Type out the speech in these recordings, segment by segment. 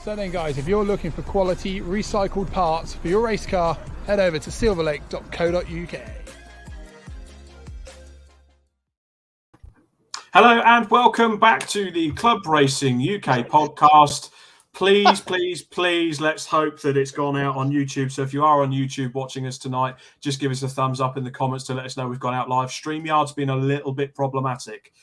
So then guys, if you're looking for quality recycled parts for your race car, head over to silverlake.co.uk. Hello and welcome back to the Club Racing UK podcast. Please, let's hope that it's gone out on YouTube. So if you are on YouTube watching us tonight, just give us a thumbs up in the comments to let us know we've gone out live. StreamYard's been a little bit problematic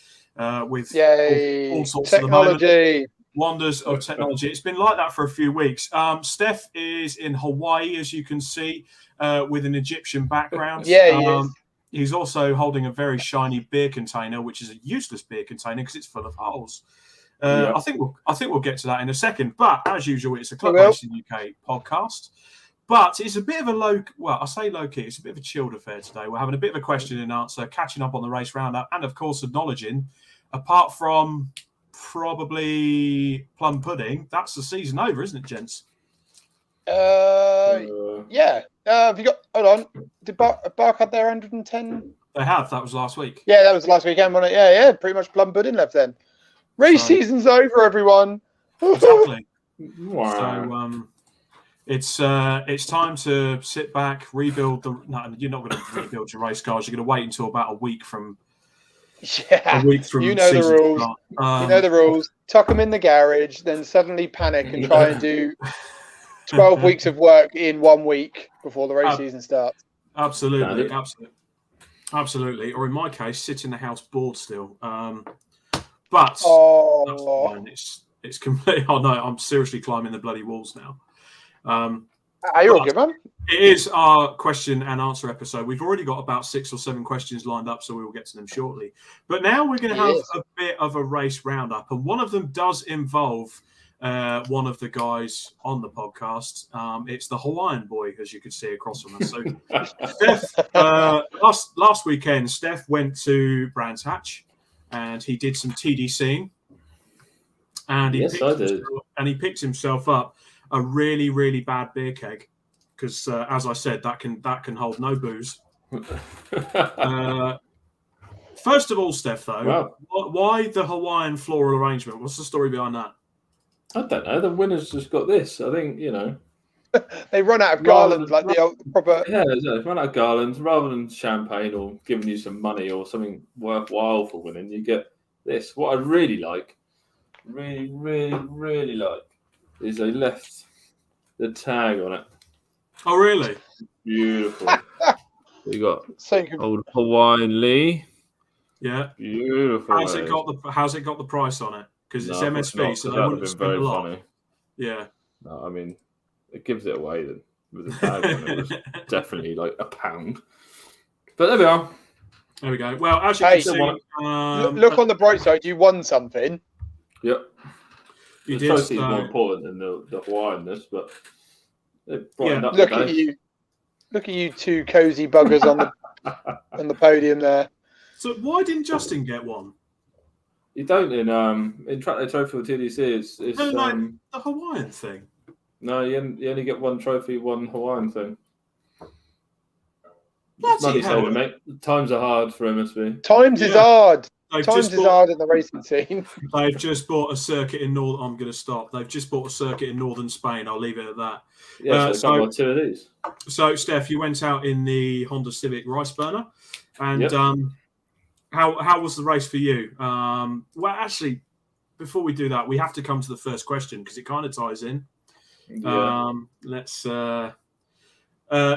with all sorts technology. of the moment. Wonders of technology. It's been like that for a few weeks. Stef is in Hawaii, as you can see, with an Egyptian background. Yeah, he is. He's also holding a very shiny beer container, which is a useless beer container because it's full of holes. I think we'll get to that in a second. But as usual, it's a Club Racing UK podcast. But it's a bit of a low-key. It's a bit of a chilled affair today. We're having a bit of a question and answer, catching up on the race roundup, and of course acknowledging, apart from probably plum pudding, that's the season over, isn't it, gents? Yeah. Have you got? Hold on. Did Bark have their 110? They have. That was last week. Yeah, that was last weekend, wasn't it? Yeah. Pretty much plum pudding left then. Race season's over, everyone. Exactly. Wow. So it's time to sit back, rebuild No, you're not going to rebuild your race cars. You're going to wait until about a week from. Yeah. You know the rules. You know the rules. Tuck them in the garage, then suddenly panic and try and do 12 weeks of work in 1 week before the race season starts. Absolutely. Or in my case, sit in the house bored still. But that's fine. It's complete. Oh no, I'm seriously climbing the bloody walls now. You're a good man. It is our question and answer episode. We've already got about 6 or 7 questions lined up, so we will get to them shortly. But now we're going to have a bit of a race roundup, and one of them does involve one of the guys on the podcast. It's the Hawaiian boy, as you can see across from us. So, Stef, last weekend, Stef went to Brands Hatch, and he did some TDCing, and he picked himself up a really, really bad beer keg. Because, as I said, that can hold no booze. First of all, Steph, though, why the Hawaiian floral arrangement? What's the story behind that? I don't know. The winner's just got this. I think, they run out of garlands, like the old proper. Yeah, they run out of garlands. Rather than champagne or giving you some money or something worthwhile for winning, you get this. What I really like, really like, is they left the tag on it. Oh, really? Beautiful. You got old Hawaiian Lee. Yeah. Beautiful. How's it got the price on it? Because it's MSV, so they wouldn't spend a lot. Funny. Yeah. No, I mean, it gives it away then. With the tag on it was definitely like £1. But there we are. There we go. Well, as you can see, look on the bright side. You won something. Yep. You the trophy is more important than the Hawaiianness, but. Look at you, two cozy buggers on the podium there. So why didn't Justin get one? You don't in Track Day Trophy or TDC. It's the Hawaiian thing. No, you only get one trophy, one Hawaiian thing. Money saving, mate. Times are hard for MSV. Times is hard. Times is hard in the racing scene. They've just bought a circuit in North. I'm going to stop. They've just bought a circuit in northern Spain. I'll leave it at that. Yeah, so 2 of these. So, Steph, you went out in the Honda Civic Rice Burner, and how was the race for you? Well, actually, before we do that, we have to come to the first question because it kind of ties in. Yeah.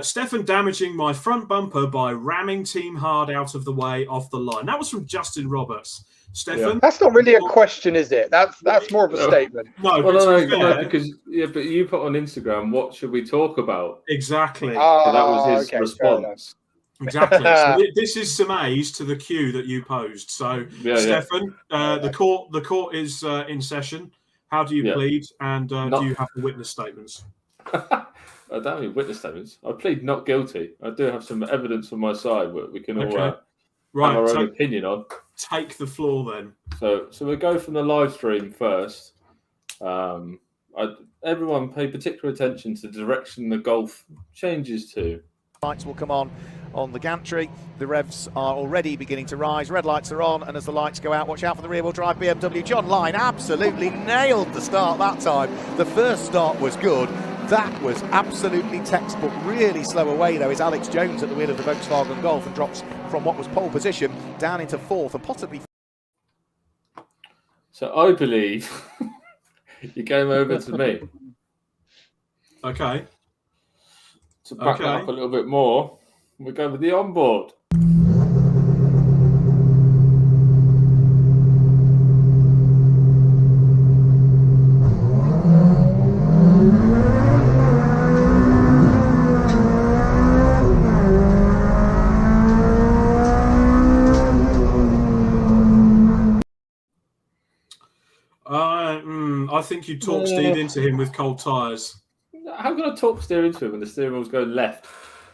Stefan damaging my front bumper by ramming Team Hard out of the way off the line. That was from Justin Roberts. Stefan, that's not really a question, is it? That's more of a statement. No, because but you put on Instagram, what should we talk about? Exactly. So that was his response. Exactly. So this is some A's to the cue that you posed. So, Stefan, the court is in session. How do you plead, and do you have the witness statements? I don't have any witness statements. I plead not guilty. I do have some evidence on my side that we can all have our own opinion on. Take the floor then. So we go from the live stream first. Everyone pay particular attention to the direction the Golf changes to Lights will come on the gantry. The revs are already beginning to rise. Red lights are on, and as the lights go out, watch out for the rear-wheel drive BMW. John Line absolutely nailed the start that time. The first start was good. That was absolutely textbook. Really slow away, though, is Alex Jones at the wheel of the Volkswagen Golf and drops from what was pole position down into fourth and possibly... So I believe you came over to me. Okay. To back that up a little bit more, we go with the onboard. I think you talk Steve into him with cold tyres. How can I talk steer into him when the steering wheel's going left?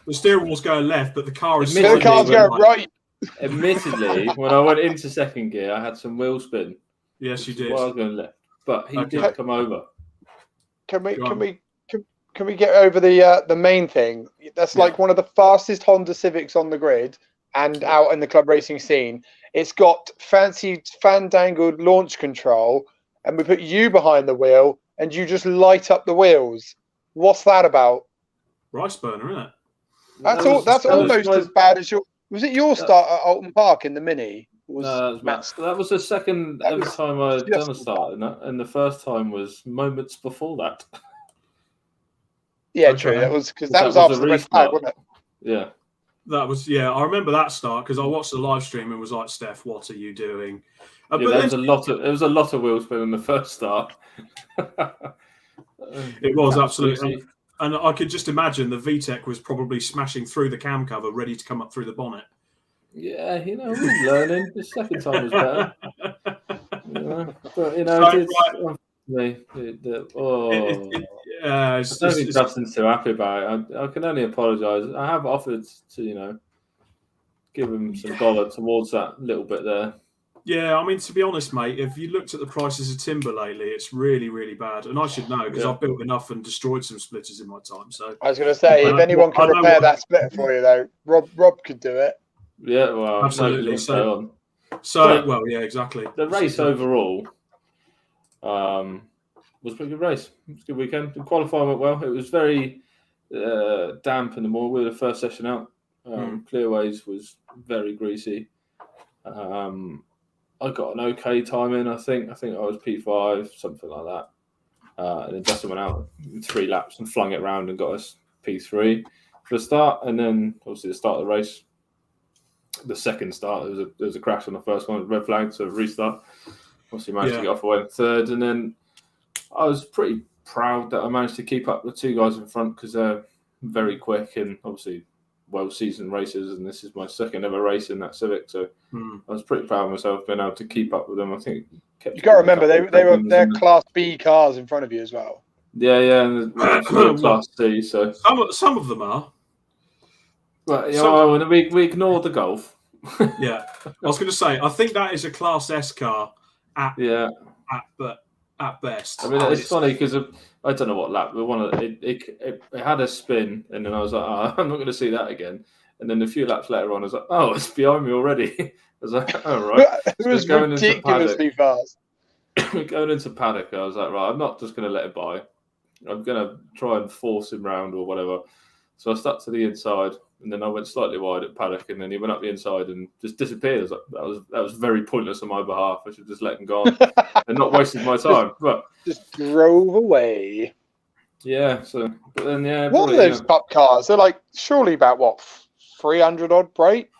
The steering wheel's going left, but the car is... The car's going right. Admittedly, when I went into second gear, I had some wheel spin. Yes, you did. While I was going left, but he did come over. Can we get over the main thing? That's like one of the fastest Honda Civics on the grid and out in the club racing scene. It's got fancy fandangled launch control, and we put you behind the wheel, and you just light up the wheels. What's that about? Rice burner, isn't it? That's almost as bad as your... Was it your start at Alton Park in the Mini? No, that was the second time I'd done a start, and the first time was moments before that. Yeah, true. That was because that was after the red flag, wasn't it? Yeah. That was, I remember that start because I watched the live stream and was like, Stef, what are you doing? There was a lot of wheel spin in the first start. It was absolutely. And I could just imagine the VTEC was probably smashing through the cam cover, ready to come up through the bonnet. Yeah, we're learning. The second time was better. But I don't think Justin's too happy about it. I can only apologise. I have offered to, give him some dollar towards that little bit there. Yeah, I mean, to be honest, mate, if you looked at the prices of timber lately, it's really, really bad. And I should know because I've built enough and destroyed some splitters in my time. So I was going to say, if anyone can repair that splitter for you, though, Rob could do it. Yeah, well, absolutely. Exactly. The race overall was a pretty good race. It was a good weekend. The qualifying went well. It was very damp in the morning. We were the first session out. Clearways was very greasy. I got an okay time in, I think. I was P5, something like that. And then Justin went out in 3 laps and flung it around and got us P3 for the start. And then, obviously, the start of the race, the second start, there was a crash on the first one, red flag, so restart. Obviously, managed to get off away in third. And then I was pretty proud that I managed to keep up with 2 guys in front because they're very quick and obviously well-seasoned racers, and this is my second ever race in that Civic, so I was pretty proud of myself being able to keep up with them. I think you got to remember they're Class B cars in front of you as well. Yeah, and Class C. So some of them are. But we ignore the Golf. Yeah, I was going to say I think that is a Class S car at best. I mean, it's funny because I don't know what lap, but it had a spin, and then I was like, I'm not going to see that again. And then a few laps later on, I was like, it's behind me already. I was like, oh, right. It was ridiculously fast. Going into Paddock, I was like, right, I'm not just going to let it by. I'm going to try and force him round or whatever. So I stuck to the inside, and then I went slightly wide at Paddock, and then he went up the inside and just disappeared. I was like, that was very pointless on my behalf. I should just let him go on and not wasted my time. But just drove away. Yeah. So, but then what are those Cup cars? They're like surely about 300 odd brake.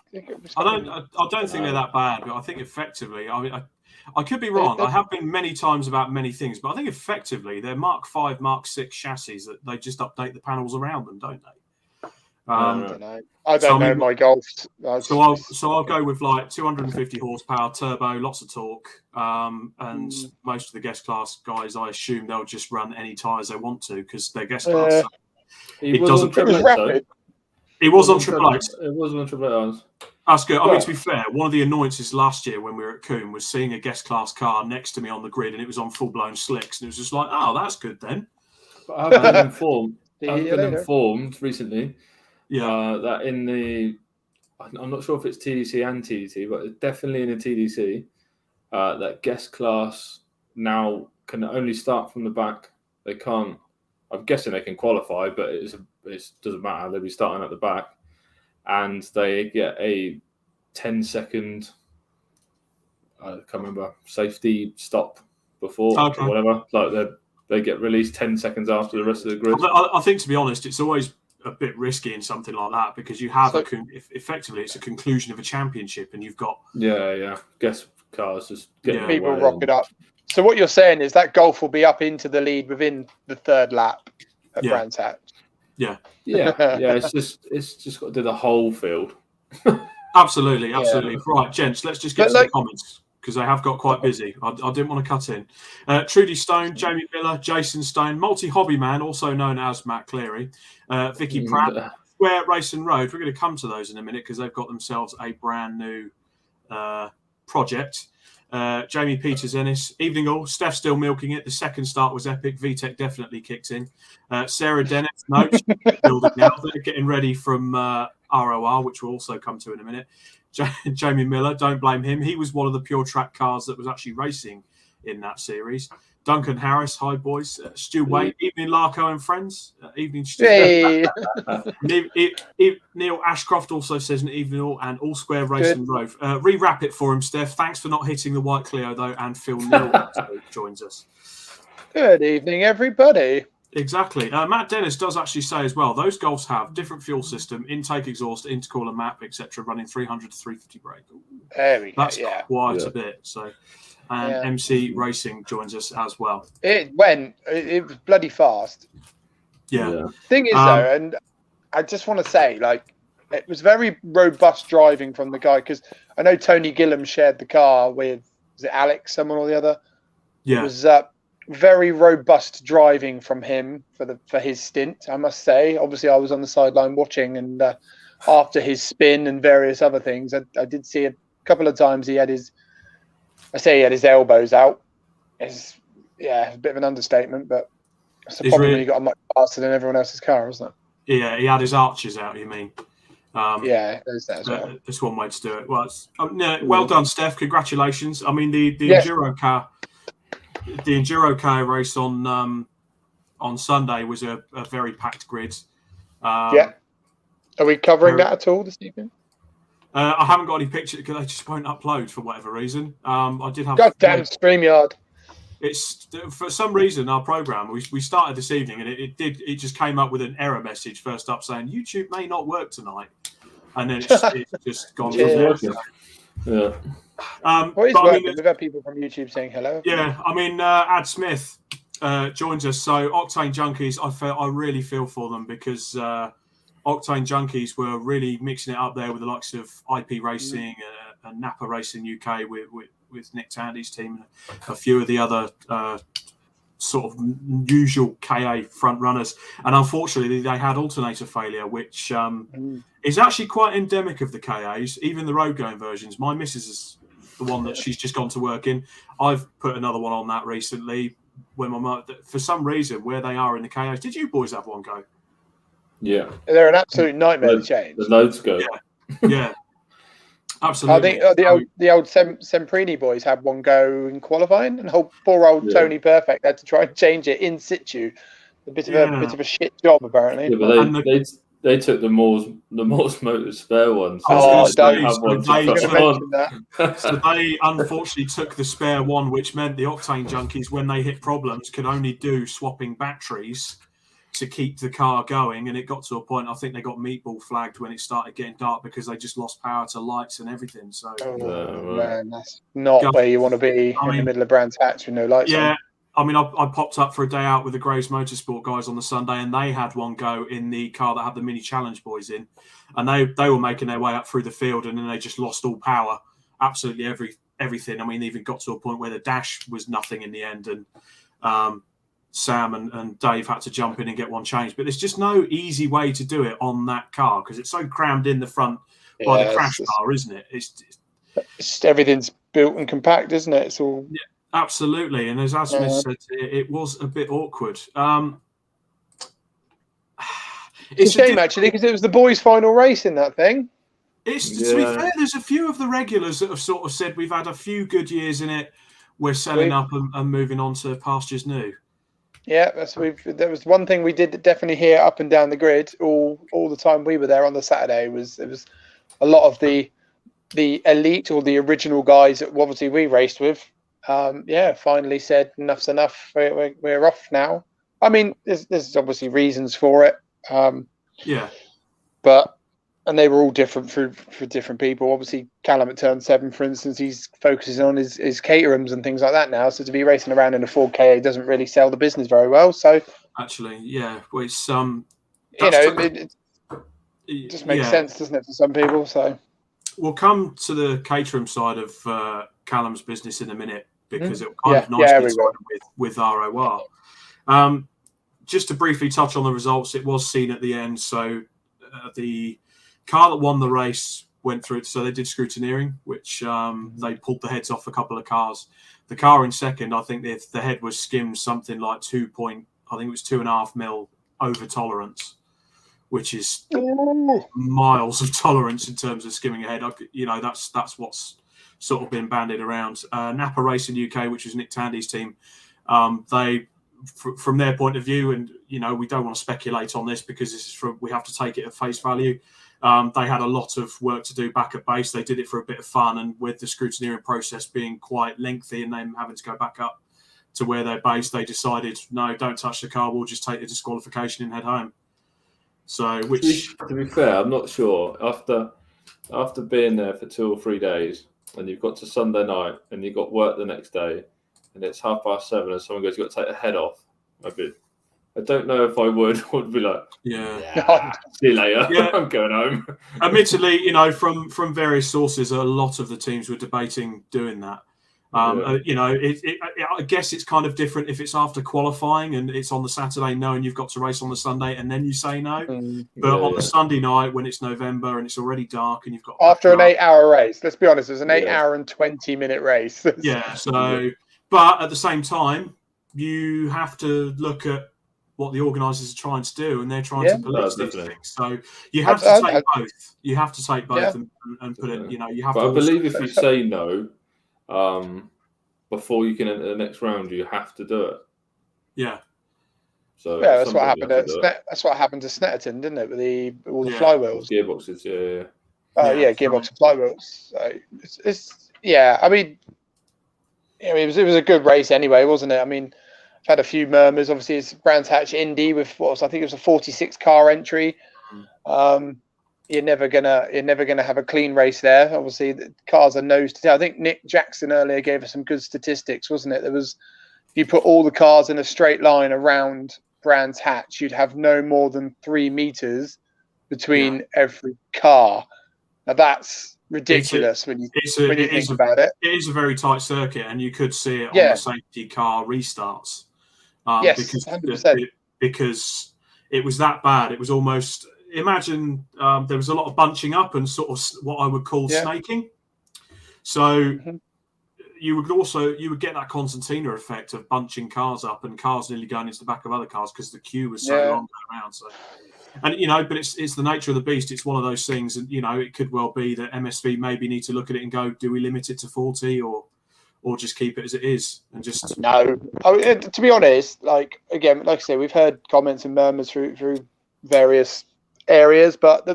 I don't think they're that bad, but I think effectively, I mean, I could be wrong. I have been many times about many things, but I think effectively they're Mark 5, Mark 6 chassis that they just update the panels around them, don't they? I don't know. I don't know my Golf. So I'll go with like 250 horsepower turbo, lots of torque, and most of the guest class guys, I assume they'll just run any tyres they want to because they're guest class. So it was on Triple X. It was on Triple X. It was on Triple X. That's good. I mean, to be fair, one of the annoyances last year when we were at Coombe was seeing a guest class car next to me on the grid, and it was on full blown slicks, and it was just like, oh, that's good then. But I've been informed. I've been informed recently that in the, I'm not sure if it's TDC and TDT, but definitely in the TDC, that guest class now can only start from the back. They can't. I'm guessing they can qualify, but it doesn't matter. They'll be starting at the back, and they get a 10-second. I can't remember, safety stop before or whatever. Like they get released 10 seconds after the rest of the grid. I think, to be honest, it's always a bit risky in something like that because you have effectively it's a conclusion of a championship, and you've got guest cars just getting people rock it up. So what you're saying is that Golf will be up into the lead within the third lap at Brands Hatch. Yeah. It's just got to do the whole field. Absolutely. Right, gents, let's just get to the comments because they have got quite busy. I didn't want to cut in. Trudy Stone, Jamie Miller, Jason Stone, multi-hobby man, also known as Matt Cleary, Vicky Pratt, Square Race and Road. We're going to come to those in a minute because they've got themselves a brand new project. Jamie Peters Ennis, evening all. Steph still milking it. The second start was epic. VTEC definitely kicked in. Sarah Dennett, no, she's building now. They're getting ready from ROR, which we'll also come to in a minute. Jamie Miller, don't blame him. He was one of the pure track cars that was actually racing in that series. Duncan Harris, hi boys. Stu Wade, evening Larko and friends. Evening Stu. Hey. Neil Ashcroft also says an evening all and all square race and rove. Re-wrap it for him, Steph. Thanks for not hitting the white Clio though. And Phil Neal joins us. Good evening, everybody. Exactly. Matt Dennis does actually say as well, those Golfs have different fuel system, intake, exhaust, intercooler, map, etc., running 300 to 350 brake. There we go. That's quite a bit. So, and MC Racing joins us as well. It was bloody fast. Yeah. Thing is, though, and I just want to say, like, it was very robust driving from the guy because I know Tony Gillam shared the car with, was it Alex, someone or the other? Yeah. It was very robust driving from him for his stint, I must say. Obviously, I was on the sideline watching, and after his spin and various other things, I did see a couple of times he had his elbows out. It's a bit of an understatement, but it's the problem when you got a much faster than everyone else's car, isn't it? Yeah, he had his arches out, you mean? There's that as well. That's one way to do it. Well, well done, Steph. Congratulations. I mean, the Enduro car. The Enduro car race on Sunday was a very packed grid. Are we covering that at all this evening? I haven't got any pictures because they just won't upload for whatever reason. I did have. Goddamn StreamYard! It's for some reason our program we started this evening and it just came up with an error message first up saying YouTube may not work tonight, and then it's just gone. Yeah. We've had people from YouTube saying hello. Yeah, I mean, Ad Smith joins us. So Octane Junkies, I really feel for them because Octane Junkies were really mixing it up there with the likes of IP Racing and Napa Racing UK with Nick Tandy's team and a few of the other sort of usual KA front runners. And unfortunately, they had alternator failure, which is actually quite endemic of the KAs, even the road going versions. My missus is the one that she's just gone to work in. I've put another one on that recently when my mum, for some reason, where they are in the KAs. Did you boys have one go? Yeah. They're an absolute nightmare to change. The loads go. Yeah. Absolutely. I think the old Semprini boys had one go in qualifying, and poor old Tony Perfect had to try and change it in situ. A bit of a shit job, apparently. Yeah, but they took the Moore's Motors spare one. So they unfortunately took the spare one, which meant the Octane Junkies, when they hit problems, could only do swapping batteries to keep the car going. And it got to a point, I think they got meatball flagged when it started getting dark because they just lost power to lights and everything. So, man, that's not where you want to be in the middle of Brands Hatch with no lights on. I mean, I popped up for a day out with the Graves Motorsport guys on the Sunday, and they had one go in the car that had the Mini Challenge boys in, and they were making their way up through the field, and then they just lost all power, absolutely everything. I mean, they even got to a point where the dash was nothing in the end, and Sam and Dave had to jump in and get one changed. But there's just no easy way to do it on that car because it's so crammed in the front by the crash bar, isn't it? It's everything's built and compact, isn't it? It's all. Yeah. Absolutely, and as Smith said, it was a bit awkward. It's a shame, actually, because it was the boys' final race in that thing. To be fair, there's a few of the regulars that have sort of said we've had a few good years in it. We're selling up and moving on to pastures new. Yeah, there was one thing we did definitely hear up and down the grid all the time we were there on the Saturday. It was a lot of the elite or the original guys that obviously we raced with. Finally said enough's enough. We're off now. I mean, there's obviously reasons for it. And they were all different for different people. Obviously, Callum at Turn 7, for instance, he's focusing on his caterums and things like that now. So to be racing around in a 4K doesn't really sell the business very well. So actually, well, it's it just makes sense, doesn't it, for some people? So we'll come to the caterum side of Callum's business in a minute because it kind of nicely tied with ROR. Just to briefly touch on the results, it was seen at the end. So the car that won the race went through it. So they did scrutineering, which they pulled the heads off a couple of cars. The car in second, I think the head was skimmed something like 2.5 mil over tolerance, which is miles of tolerance in terms of skimming ahead. That's what's sort of been bandied around. Napa Racing UK, which was Nick Tandy's team, they, from their point of view, and we don't want to speculate on this because we have to take it at face value. They had a lot of work to do back at base. They did it for a bit of fun, and with the scrutineering process being quite lengthy and them having to go back up to where they're based, they decided, no, don't touch the car. We'll just take the disqualification and head home. So, to be fair, I'm not sure. After being there for 2 or 3 days, and you've got to Sunday night, and you've got work the next day, and it's 7:30, and someone goes, "You've got to take the head off." I don't know if I would be like, see you later. Yeah. I'm going home. Admittedly, from various sources, a lot of the teams were debating doing that. I guess it's kind of different if it's after qualifying and it's on the Saturday, knowing you've got to race on the Sunday, and then you say no. But on the Sunday night, when it's November and it's already dark and you've got after an 8-hour race, let's be honest, it was an 8-hour and 20-minute race. But at the same time, you have to look at what the organisers are trying to do, and they're trying to police these things. So you have to take both. You have to take both and put it. You have to. I believe if you say no, before you can enter the next round, you have to do it. Yeah. So that's what happened. That's what happened to Snetterton, didn't it? With all the flywheels, gearboxes. Gearbox and flywheels. So it's I mean, it was a good race anyway, wasn't it? I mean, I've had a few murmurs. Obviously, it's Brands Hatch Indy with I think it was a 46 car entry. You're never gonna have a clean race there. Obviously, the cars are nose to tail. I think Nick Jackson earlier gave us some good statistics, wasn't it? There was, if you put all the cars in a straight line around Brands Hatch, you'd have no more than 3 meters between every car. Now that's ridiculous when you think about it. It is a very tight circuit, and you could see it on the safety car restarts. Because it was that bad. It was almost, imagine there was a lot of bunching up and sort of what I would call snaking. So you would get that concertina effect of bunching cars up and cars nearly going into the back of other cars because the queue was so long going around. So, and but it's the nature of the beast. It's one of those things, and it could well be that MSV maybe need to look at it and go, do we limit it to 40 or just keep it as it is and just no. To be honest, like I say, we've heard comments and murmurs through various areas, but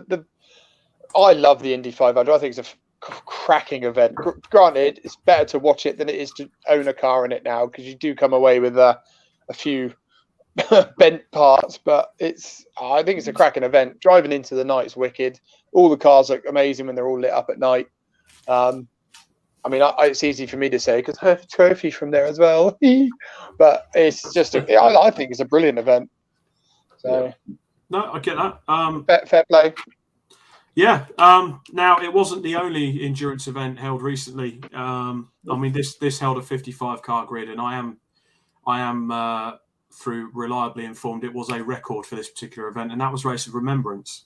I love the Indy 500. I think it's a cracking event. Granted, it's better to watch it than it is to own a car in it now, because you do come away with a few bent parts, but I think it's a cracking event. Driving into the night is wicked. All the cars look amazing when they're all lit up at night. I mean, it's easy for me to say because I have a trophy from there as well. But it's just, I think it's a brilliant event. So, no, I get that. Fair play. Yeah. Now, it wasn't the only endurance event held recently. I mean, this held a 55-car grid, and I am through reliably informed it was a record for this particular event, and that was Race of Remembrance.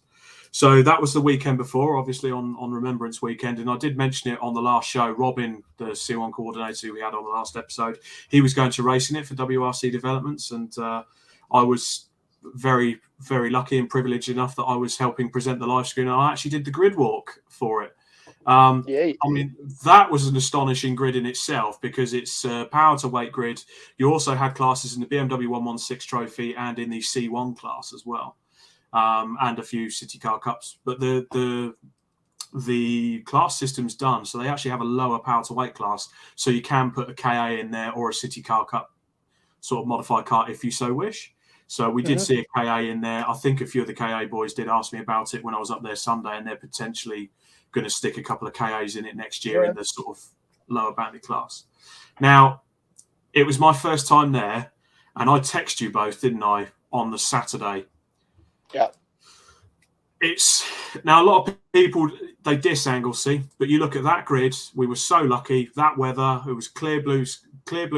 So that was the weekend before, obviously on Remembrance Weekend, and I did mention it on the last show. Robin, the C1 coordinator who we had on the last episode, he was going to race in it for WRC Developments, and I was very, very lucky and privileged enough that I was helping present the live screen. And I actually did the grid walk for it. I mean, that was an astonishing grid in itself because it's a power to weight grid. You also had classes in the BMW 116 trophy and in the C1 class as well, and a few City Car Cups. But the class system's done, so they actually have a lower power to weight class, so you can put a KA in there or a City Car Cup sort of modified car if you so wish. So we did see a KA in there. I think a few of the KA boys did ask me about it when I was up there Sunday, and they're potentially going to stick a couple of KAs in it next year in the sort of lower banded class. Now, it was my first time there, and I texted you both, didn't I, on the Saturday? Yeah. It's now a lot of people, they diss Anglesey, but you look at that grid, we were so lucky. That weather, it was clear blue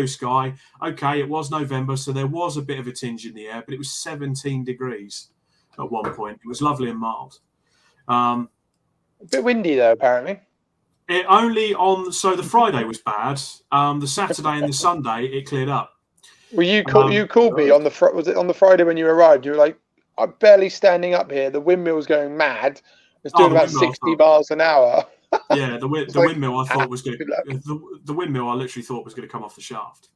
sky. Okay, it was November, so there was a bit of a tinge in the air, but it was 17 degrees at one point. It was lovely and mild. A bit windy though, apparently. So the Friday was bad. The Saturday and the Sunday it cleared up. Well, you called me on was it on the Friday when you arrived? You were like, I'm barely standing up here. The windmill's going mad. It's doing about 60 miles an hour. Yeah, the windmill I thought was good. The windmill I literally thought was going to come off the shaft.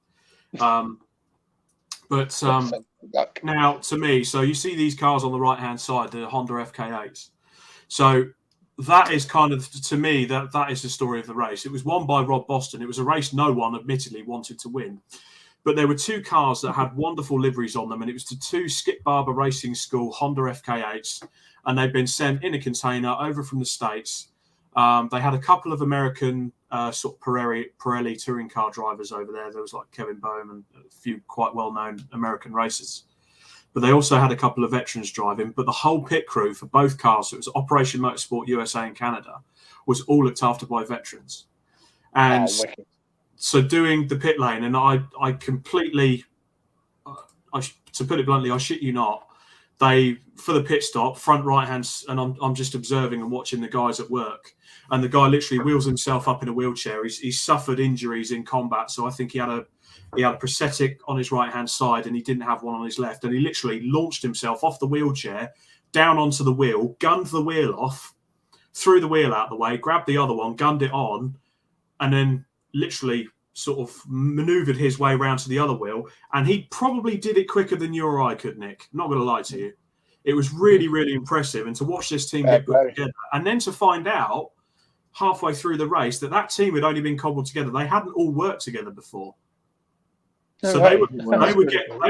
But now to me, so you see these cars on the right hand side, the Honda FK8s. So that is kind of, to me, that is the story of the race. It was won by Rob Boston. It was a race no one admittedly wanted to win. But there were two cars that had wonderful liveries on them, and it was the two Skip Barber Racing School Honda FK8s, and they'd been sent in a container over from the States. They had a couple of American sort of Pirelli touring car drivers over there. There was like Kevin Boehm and a few quite well-known American racers. But they also had a couple of veterans driving. But the whole pit crew for both cars, so it was Operation Motorsport USA and Canada, was all looked after by veterans. And so doing the pit lane, and I completely, to put it bluntly, I shit you not, they, for the pit stop, front right hands, and I'm just observing and watching the guys at work. And the guy literally wheels himself up in a wheelchair. He's suffered injuries in combat, so I think he had a prosthetic on his right hand side, and he didn't have one on his left. And he literally launched himself off the wheelchair, down onto the wheel, gunned the wheel off, threw the wheel out the way, grabbed the other one, gunned it on, and then literally sort of maneuvered his way around to the other wheel. And he probably did it quicker than you or I could, Nick. Not going to lie to you. It was really, really impressive. And to watch this team get put together, and then to find out halfway through the race that team had only been cobbled together. They hadn't all worked together before. So they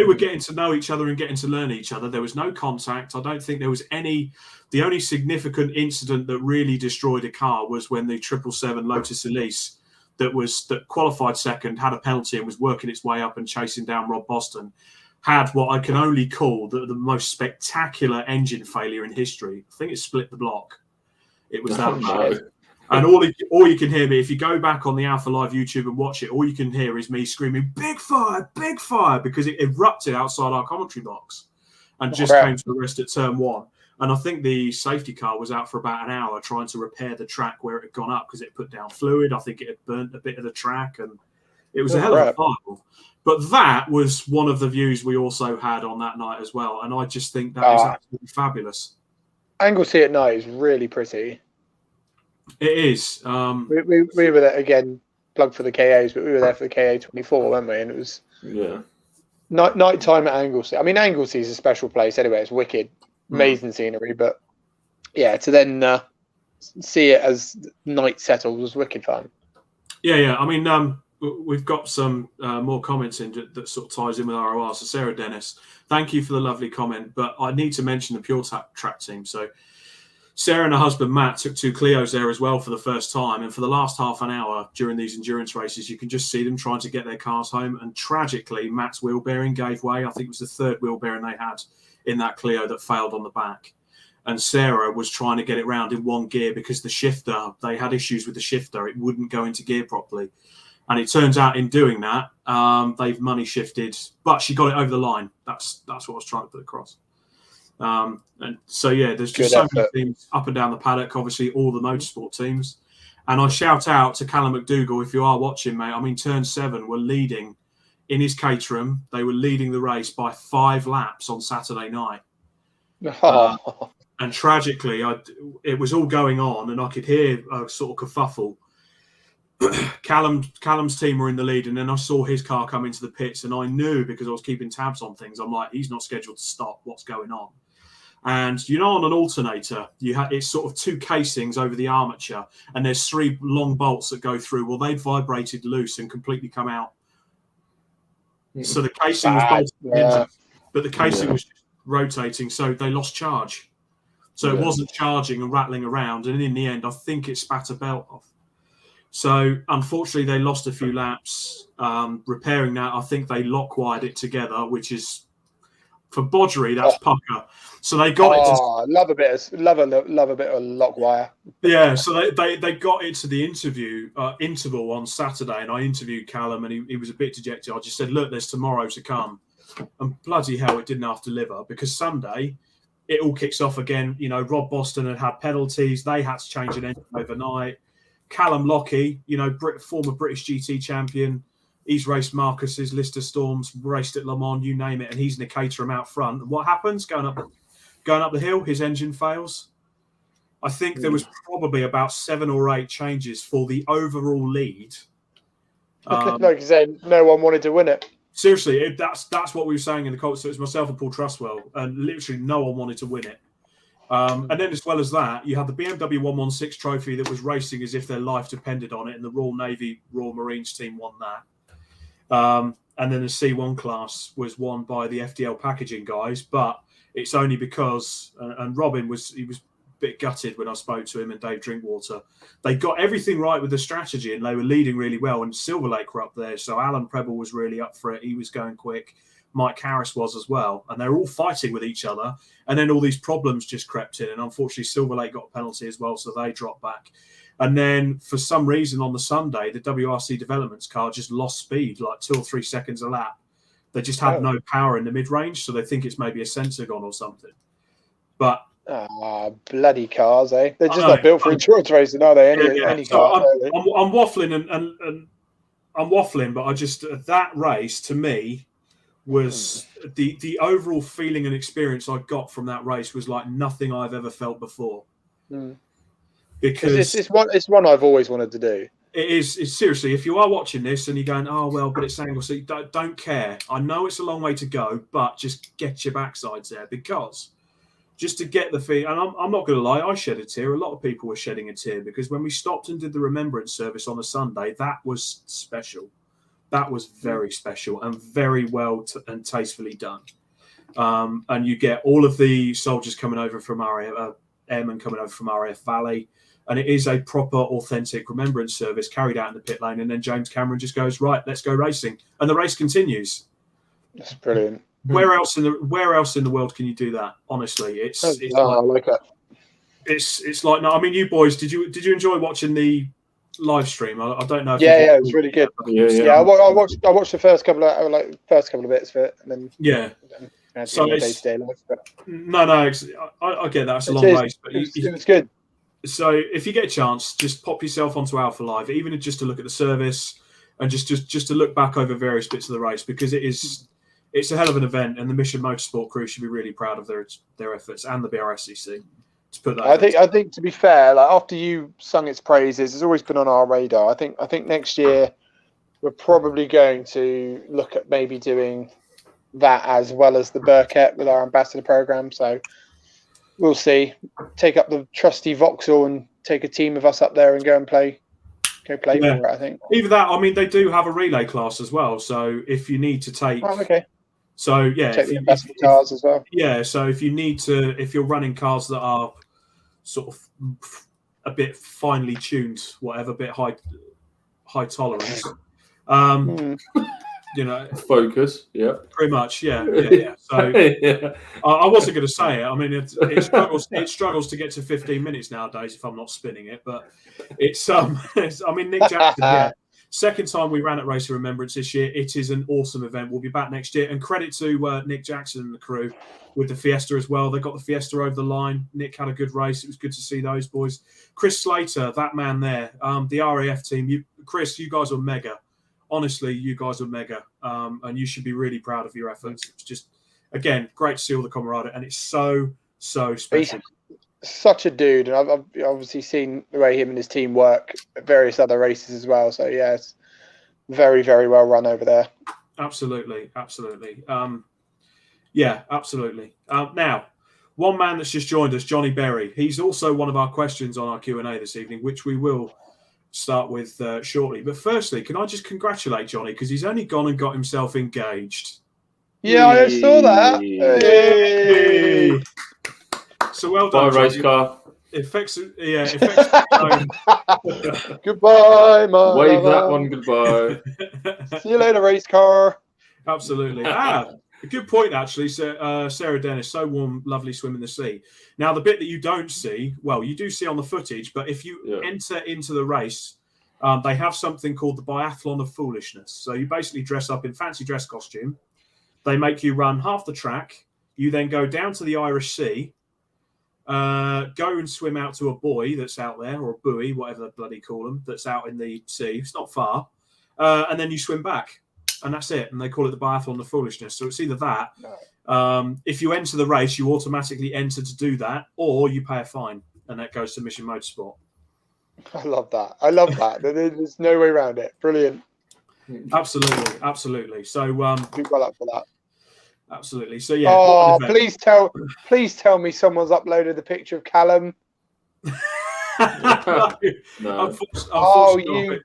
were getting to know each other and getting to learn each other. There was no contact. I don't think there was any. The only significant incident that really destroyed a car was when the 777 Lotus Elise that qualified second, had a penalty and was working its way up and chasing down Rob Boston, had what I can only call the most spectacular engine failure in history. I think it split the block. It was that bad. And all you can hear me, if you go back on the Alpha Live YouTube and watch it, all you can hear is me screaming, big fire, because it erupted outside our commentary box and just came to a rest at turn one. And I think the safety car was out for about an hour trying to repair the track where it had gone up because it put down fluid. I think it had burnt a bit of the track, and it was a hell of a final. But that was one of the views we also had on that night as well. And I just think that is absolutely fabulous. Anglesey at night is really pretty. It is. We were there, again, plug for the KAs, but we were there for the KA24, weren't we? And it was night time at Anglesey. I mean, Anglesey is a special place anyway. It's wicked. Amazing scenery, but to then see it as night settled was wicked fun. Yeah. I mean, we've got some more comments in that sort of ties in with ROR. So Sarah Dennis, thank you for the lovely comment, but I need to mention the Pure Track team. So Sarah and her husband Matt took two Clios there as well for the first time, and for the last half an hour during these endurance races, you can just see them trying to get their cars home. And tragically, Matt's wheel bearing gave way. I think it was the third wheel bearing they had in that Clio that failed on the back. And Sarah was trying to get it round in one gear because the shifter, they had issues with the shifter. It wouldn't go into gear properly. And it turns out in doing that, they've money shifted, but she got it over the line. That's what I was trying to put across. And so, there's just so many teams up and down the paddock, obviously all the motorsport teams. And I shout out to Callum McDougall, if you are watching, mate. I mean, turn 7 were leading in his Caterham, they were leading the race by 5 laps on Saturday night. And tragically, it was all going on, and I could hear a sort of kerfuffle. Callum's team were in the lead, and then I saw his car come into the pits, and I knew, because I was keeping tabs on things, I'm like, he's not scheduled to stop. What's going on? And on an alternator, it's sort of 2 casings over the armature, and there's 3 long bolts that go through. Well, they'd vibrated loose and completely come out. So the casing was bolted, but the casing was rotating, so they lost charge. So it wasn't charging and rattling around, and in the end, I think it spat a belt off. So unfortunately, they lost a few laps. Repairing that, I think they lock-wired it together, which is, for Bodgery, that's pucker. So they got it. Love a bit of lock wire. Yeah, so they got it to the interval on Saturday, and I interviewed Callum, and he was a bit dejected. I just said, look, there's tomorrow to come, and bloody hell, it didn't have to deliver, because Sunday it all kicks off again. Rob Boston had penalties; they had to change an engine overnight. Callum Lockie, former British GT champion. He's raced Marcus's, Lister Storms, raced at Le Mans, you name it, and he's in a Caterham out front. And what happens? Going up the hill, his engine fails. I think there was probably about 7 or 8 changes for the overall lead. Like you said, no one wanted to win it. Seriously, that's what we were saying in the cult. So it's myself and Paul Trustwell, and literally no one wanted to win it. And then, as well as that, you had the BMW 116 trophy that was racing as if their life depended on it, and the Royal Navy, Royal Marines team won that. And then the C1 class was won by the FDL packaging guys, but it's only because, and Robin was a bit gutted when I spoke to him, and Dave Drinkwater, they got everything right with the strategy, and they were leading really well, and Silver Lake were up there, so Alan Preble was really up for it. He was going quick. Mike Harris was as well, and they're all fighting with each other, and then all these problems just crept in, and unfortunately Silver Lake got a penalty as well, so they dropped back. And then for some reason on the Sunday, the WRC Developments car just lost speed, like 2 or 3 seconds a lap. They just had no power in the mid-range, so they think it's maybe a sensor gone or something. But bloody cars, eh? They're just not built for endurance racing, are they? Any car. I'm waffling and I'm waffling, but I just that race to me was the overall feeling and experience I got from that race was like nothing I've ever felt before. Because it's one I've always wanted to do. It's seriously, if you are watching this and you're going, oh well, but it's Anglesey, don't care. I know it's a long way to go, but just get your backsides there, because just to get the feel. And I'm not going to lie, I shed a tear. A lot of people were shedding a tear, because when we stopped and did the remembrance service on a Sunday, that was special. That was very special and very well and tastefully done. And you get all of the soldiers coming over from airmen coming over from RAF Valley. And it is a proper, authentic remembrance service carried out in the pit lane. And then James Cameron just goes, right, let's go racing. And the race continues. That's brilliant. Where else in the world can you do that? Honestly, I like that. It's like, no, I mean, you boys, did you enjoy watching the live stream? I don't know. If it was really good. Yeah. I watched the first couple of bits of it, and then so day-to-day life. But... No, I get that. It's a long race, but it's good. So if you get a chance, just pop yourself onto Alpha Live, even just to look at the service and just to look back over various bits of the race, because it's a hell of an event, and the Mission Motorsport crew should be really proud of their efforts, and the BRSCC. To put that, I think to be fair, like after you sung its praises, it's always been on our radar. I think next year we're probably going to look at maybe doing that as well as the Burkett with our ambassador program. So we'll see. Take up the trusty Vauxhall and take a team of us up there and go play for it, I think. Either that, I mean, they do have a relay class as well. So if you need to take... Oh, okay. So, yeah. Take the ambassador cars as well. Yeah, so if you're running cars that are sort of a bit finely tuned, whatever, a bit high tolerance, focus, pretty much, yeah. So I wasn't going to say it. I mean, it struggles to get to 15 minutes nowadays if I'm not spinning it, but it's I mean, Nick Jackson, second time we ran at Race of Remembrance this year. It is an awesome event. We'll be back next year, and credit to Nick Jackson and the crew with the Fiesta as well. They got the Fiesta over the line. Nick had a good race. It was good to see those boys. Chris Slater, that man there, the RAF team. Chris, you guys were mega. honestly, you guys are mega, and you should be really proud of your efforts. It's just, again, great to see all the camaraderie, and it's so special. He's such a dude, and I've obviously seen the way him and his team work at various other races as well. So yeah, it's very, very well run over there. Absolutely. Yeah, absolutely. Now, one man that's just joined us, Johnny Berry. He's also one of our questions on our Q&A this evening, which we will start with shortly. But firstly, can I just congratulate Johnny, because he's only gone and got himself engaged. Yeah, I saw that. Hey. So well done, Bye, race car. Affects. Goodbye, my Wave lover. that one goodbye. See you later, race car. Absolutely. A good point, actually. So, Sarah Dennis, so warm, lovely swim in the sea. Now, the bit that you don't see, well, you do see on the footage, but if you enter into the race, they have something called the Biathlon of Foolishness. So you basically dress up in fancy dress costume. They make you run half the track. You then go down to the Irish Sea, go and swim out to a buoy that's out there, or a buoy, whatever they bloody call them, that's out in the sea. It's not far. And then you swim back. And that's it. And they call it the Biathlon of Foolishness. So it's either that. If you enter the race, you automatically enter to do that, or you pay a fine, and that goes to Mission Motorsport. I love that. There's no way around it. Brilliant. Absolutely. So do well up for that. Absolutely. So yeah. Oh, please tell me someone's uploaded the picture of Callum. No. Oh, you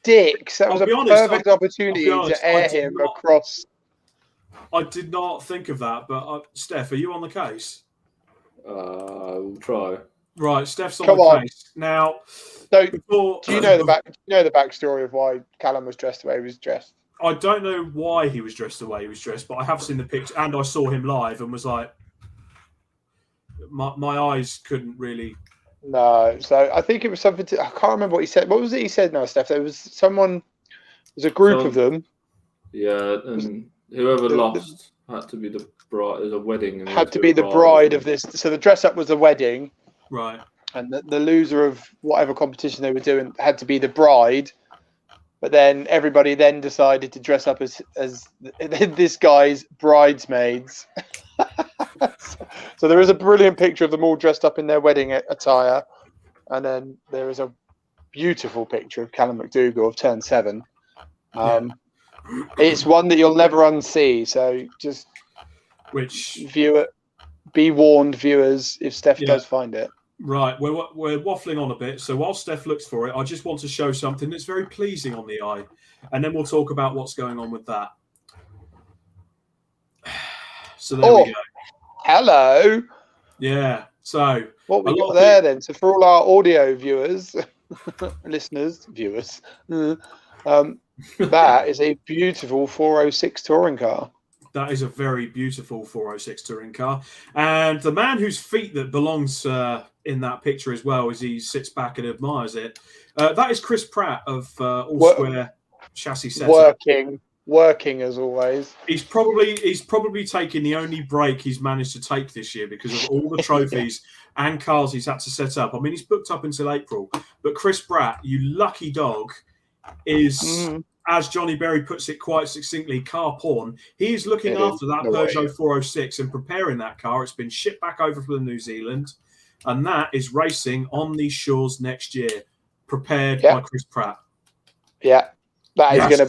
dicks! That was a perfect opportunity to air him across. I did not think of that, but Steph, are you on the case? We'll try. Right, Steph's on the case now. So, do you know the backstory of why Callum was dressed the way he was dressed? I don't know why he was dressed the way he was dressed, but I have seen the picture and I saw him live and was like, my eyes couldn't really. No, so I think it was something. I can't remember what he said. What was it he said now, Steph? There was someone. There's a group of them. Yeah, and whoever lost had to be the bride. There's a wedding. And had to be the bride of this. So the dress up was the wedding. Right. And the loser of whatever competition they were doing had to be the bride. But then everybody then decided to dress up as this guy's bridesmaids. So there is a brilliant picture of them all dressed up in their wedding attire. And then there is a beautiful picture of Callum McDougall of turn 7. It's one that you'll never unsee. So just be warned, viewers, if Steph does find it. Right, we're waffling on a bit. So while Steph looks for it, I just want to show something that's very pleasing on the eye. And then we'll talk about what's going on with that. So there we go. Hello. Yeah. So what we got there then? So for all our audio viewers, listeners, that is a beautiful 406 touring car. That is a very beautiful 406 touring car. And the man whose feet that belongs in that picture as well, as he sits back and admires it, that is Chris Pratt of All Square Chassis Setup. Working as always. He's probably taking the only break he's managed to take this year because of all the trophies and cars he's had to set up. I mean, he's booked up until April. But Chris Pratt, you lucky dog, is... as Johnny Berry puts it quite succinctly, car porn. He's looking after that Peugeot 406 and preparing that car. It's been shipped back over from New Zealand, and that is racing on these shores next year, prepared by Chris Pratt. Yeah, that's going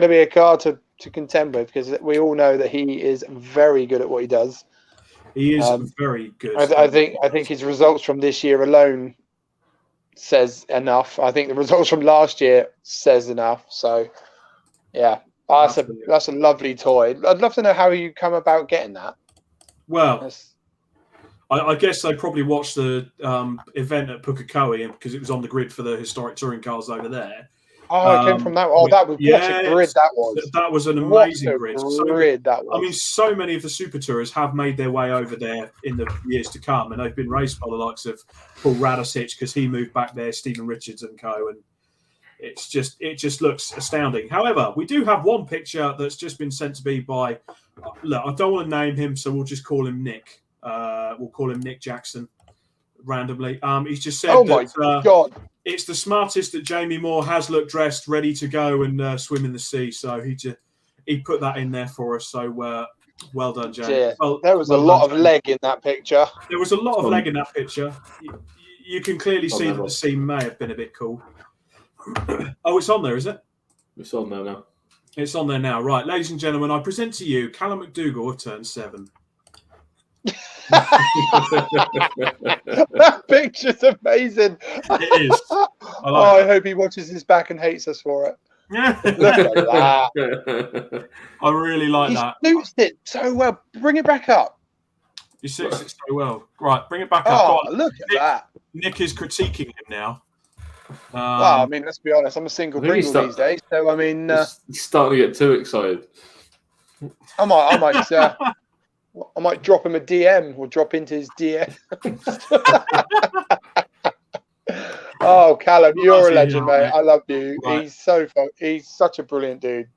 to be a car to contend with, because we all know that he is very good at what he does. He is very good. I think his results from this year alone says enough. I think the results from last year says enough. So, yeah, that's a lovely toy. I'd love to know how you come about getting that. Well, I guess they probably watched the event at Pukekohe because it was on the grid for the historic touring cars over there. Oh, it came from that. Oh, that was what a grid that was. That was an amazing grid. That was. I mean, so many of the super tourers have made their way over there in the years to come, and they've been raced by the likes of Paul Radisich because he moved back there, Stephen Richards and co. And it just looks astounding. However, we do have one picture that's just been sent to me by. Look, I don't want to name him, so we'll just call him Nick. We'll call him Nick Jackson randomly. He's just said God. It's the smartest that Jamie Moore has looked dressed, ready to go and swim in the sea. So he put that in there for us. So well done, Jamie. Yeah, well, there was well a lot done, of leg in that picture. There was a lot of leg in that picture. You can clearly see that the scene may have been a bit cool. Oh, it's on there, is it? It's on there now. It's on there now. Right, ladies and gentlemen, I present to you Callum McDougall of Turn 7. That picture's amazing. It is. I hope he watches this back and hates us for it. Look at that. I really like that. He suits it so well. Bring it back up. He suits it so well. Right, bring it back up. Oh, look at that. Nick is critiquing him now. Well, I mean, let's be honest. I'm a single Pringle these days, so I mean, he's starting to get too excited. I might drop him a DM or drop into his DM. Oh, Callum, you're a legend, mate. I love you. Right. He's such a brilliant dude.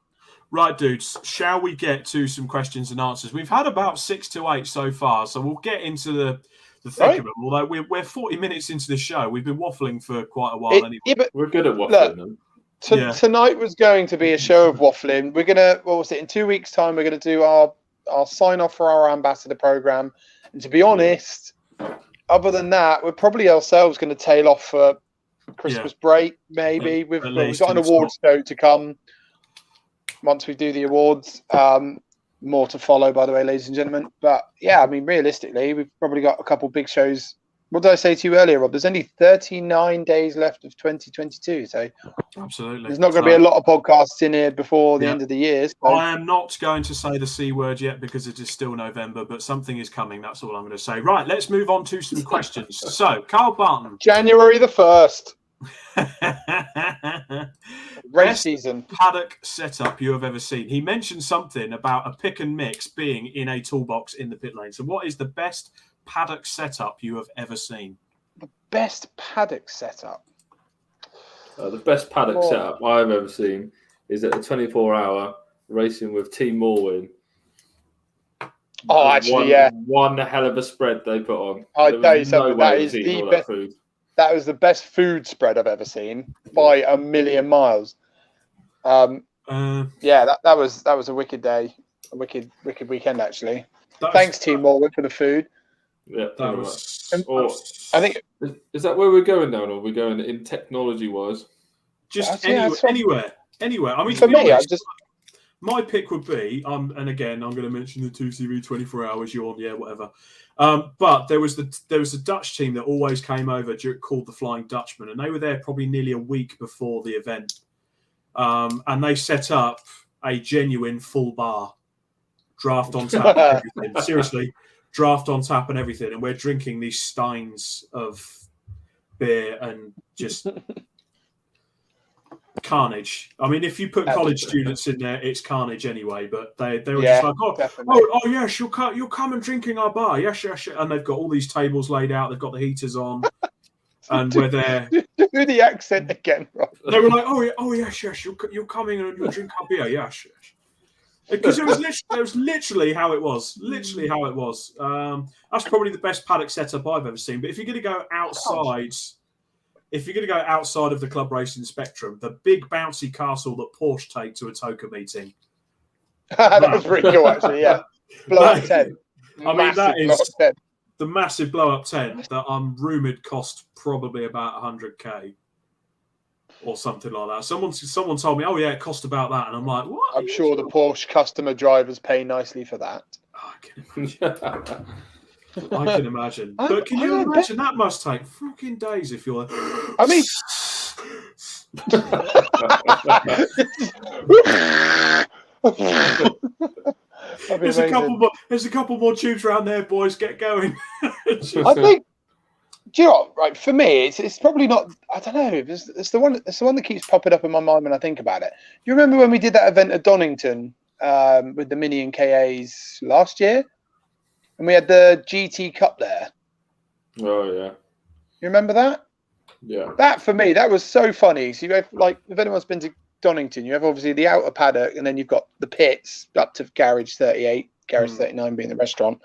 Right, dudes. Shall we get to some questions and answers? We've had about 6 to 8 so far, so we'll get into the thick of them. Although we're 40 minutes into the show, we've been waffling for quite a while anyway. Yeah, but we're good at waffling. Look, tonight was going to be a show of waffling. We're gonna, in 2 weeks' time, we're gonna do our sign off for our ambassador program. And to be honest, other than that, we're probably ourselves going to tail off for Christmas break. Maybe we've got an awards show to come. Once we do the awards, more to follow, by the way, ladies and gentlemen. But yeah, I mean, realistically, we've probably got a couple big shows. What did I say to you earlier, Rob? There's only 39 days left of 2022, so absolutely, there's not going to be a lot of podcasts in here before the end of the year. So. I am not going to say the C word yet because it is still November, but something is coming. That's all I'm going to say. Right, let's move on to some questions. So, Carl Barton, January the 1st. Race season. Paddock setup you have ever seen. He mentioned something about a pick and mix being in a toolbox in the pit lane. So what is the best paddock setup you have ever seen? The best paddock setup? The best paddock setup I've ever seen is at the 24-hour racing with Team Morwin. Oh, actually, yeah. One hell of a spread they put on. I'll tell you something. That is the best. That was the best food spread I've ever seen by a million miles. Yeah, that was a wicked day, a wicked weekend actually. Thanks, Team Morgan, for the food. Yeah, that was. I think is that where we're going now, or are we going in technology wise? Just anywhere. I mean, for me, my pick would be, and again, I'm going to mention the 2CV 24 hours. Yawn, yeah, whatever. But there was a Dutch team that always came over called the Flying Dutchman, and they were there probably nearly a week before the event, and they set up a genuine full bar, draft on tap, and everything. Seriously, draft on tap and everything, and we're drinking these steins of beer and just. Carnage. I mean, if you put college students in there, it's carnage anyway. But they were just like, oh yes, you'll come and drink in our bar, yes. And they've got all these tables laid out. They've got the heaters on, and we're there. Do the accent again, Rob. They were like, oh yes, you're coming and you'll drink our beer, yes. Because it was literally how it was. Literally how it was. That's probably the best paddock setup I've ever seen. But if you're going to go outside. If you're going to go outside of the club racing spectrum, the big bouncy castle that Porsche take to a TOCA meeting. That was pretty cool, actually, yeah. Blow up 10. I mean, that is the massive blow up 10 that I'm rumoured cost probably about 100k or something like that. Someone told me, oh, yeah, it cost about that. And I'm like, what? I'm sure the Porsche customer drivers pay nicely for that. Oh, I can imagine. But can you imagine that must take fucking days if you're. I mean. There's a couple more tubes around there, boys. Get going. I think. Do you know what? Right, for me, it's probably not. I don't know. It's the one that keeps popping up in my mind when I think about it. You remember when we did that event at Donington with the Mini and KAs last year? And we had the GT Cup there. Oh, yeah. You remember that? Yeah. That, for me, that was so funny. So you have, like, if anyone's been to Donington, you have obviously the outer paddock, and then you've got the pits up to Garage 38, Garage 39 being the restaurant.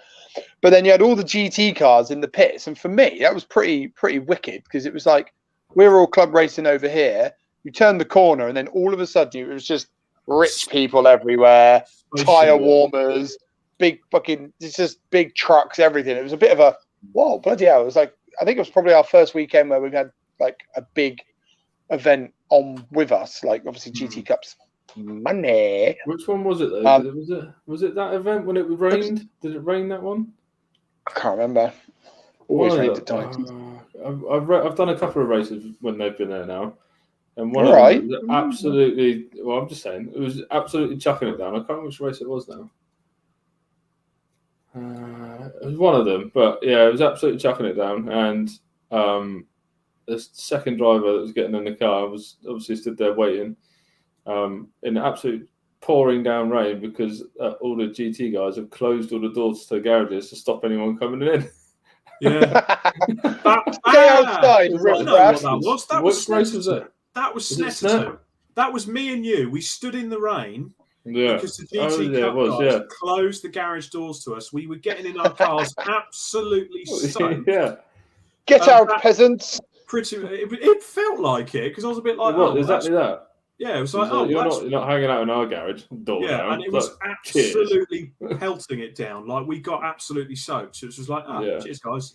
But then you had all the GT cars in the pits. And for me, that was pretty wicked, because it was like we were all club racing over here. You turned the corner, and then all of a sudden, it was just rich people everywhere, tire warmers, big it's just big trucks, everything. It was a bit of a, whoa, bloody hell. It was like, I think it was probably our first weekend where we've had like a big event on with us, like obviously GT Cups money. Which one was it though? Was it that event when it rained? Did it rain that one? I can't remember. Always rained at times. I've done a couple of races when they've been there now, and one of them was absolutely. Well, I'm just saying, it was absolutely chucking it down. I can't remember which race it was now. It was one of them, but yeah, it was absolutely chucking it down. And the second driver that was getting in the car was obviously stood there waiting in absolute pouring down rain because all the GT guys have closed all the doors to the garages to stop anyone coming in. Yeah. Stay outside. That was Snetterton. That was me and you. We stood in the rain. Yeah. Because the GT Cup guys closed the garage doors to us. We were getting in our cars absolutely soaked. Yeah. Get out, peasants. It felt like it because I was a bit like, exactly that. Yeah, it was like, you're not hanging out in our garage door. Yeah, down, and it was absolutely pelting it down. Like we got absolutely soaked. So it was like, cheers, guys.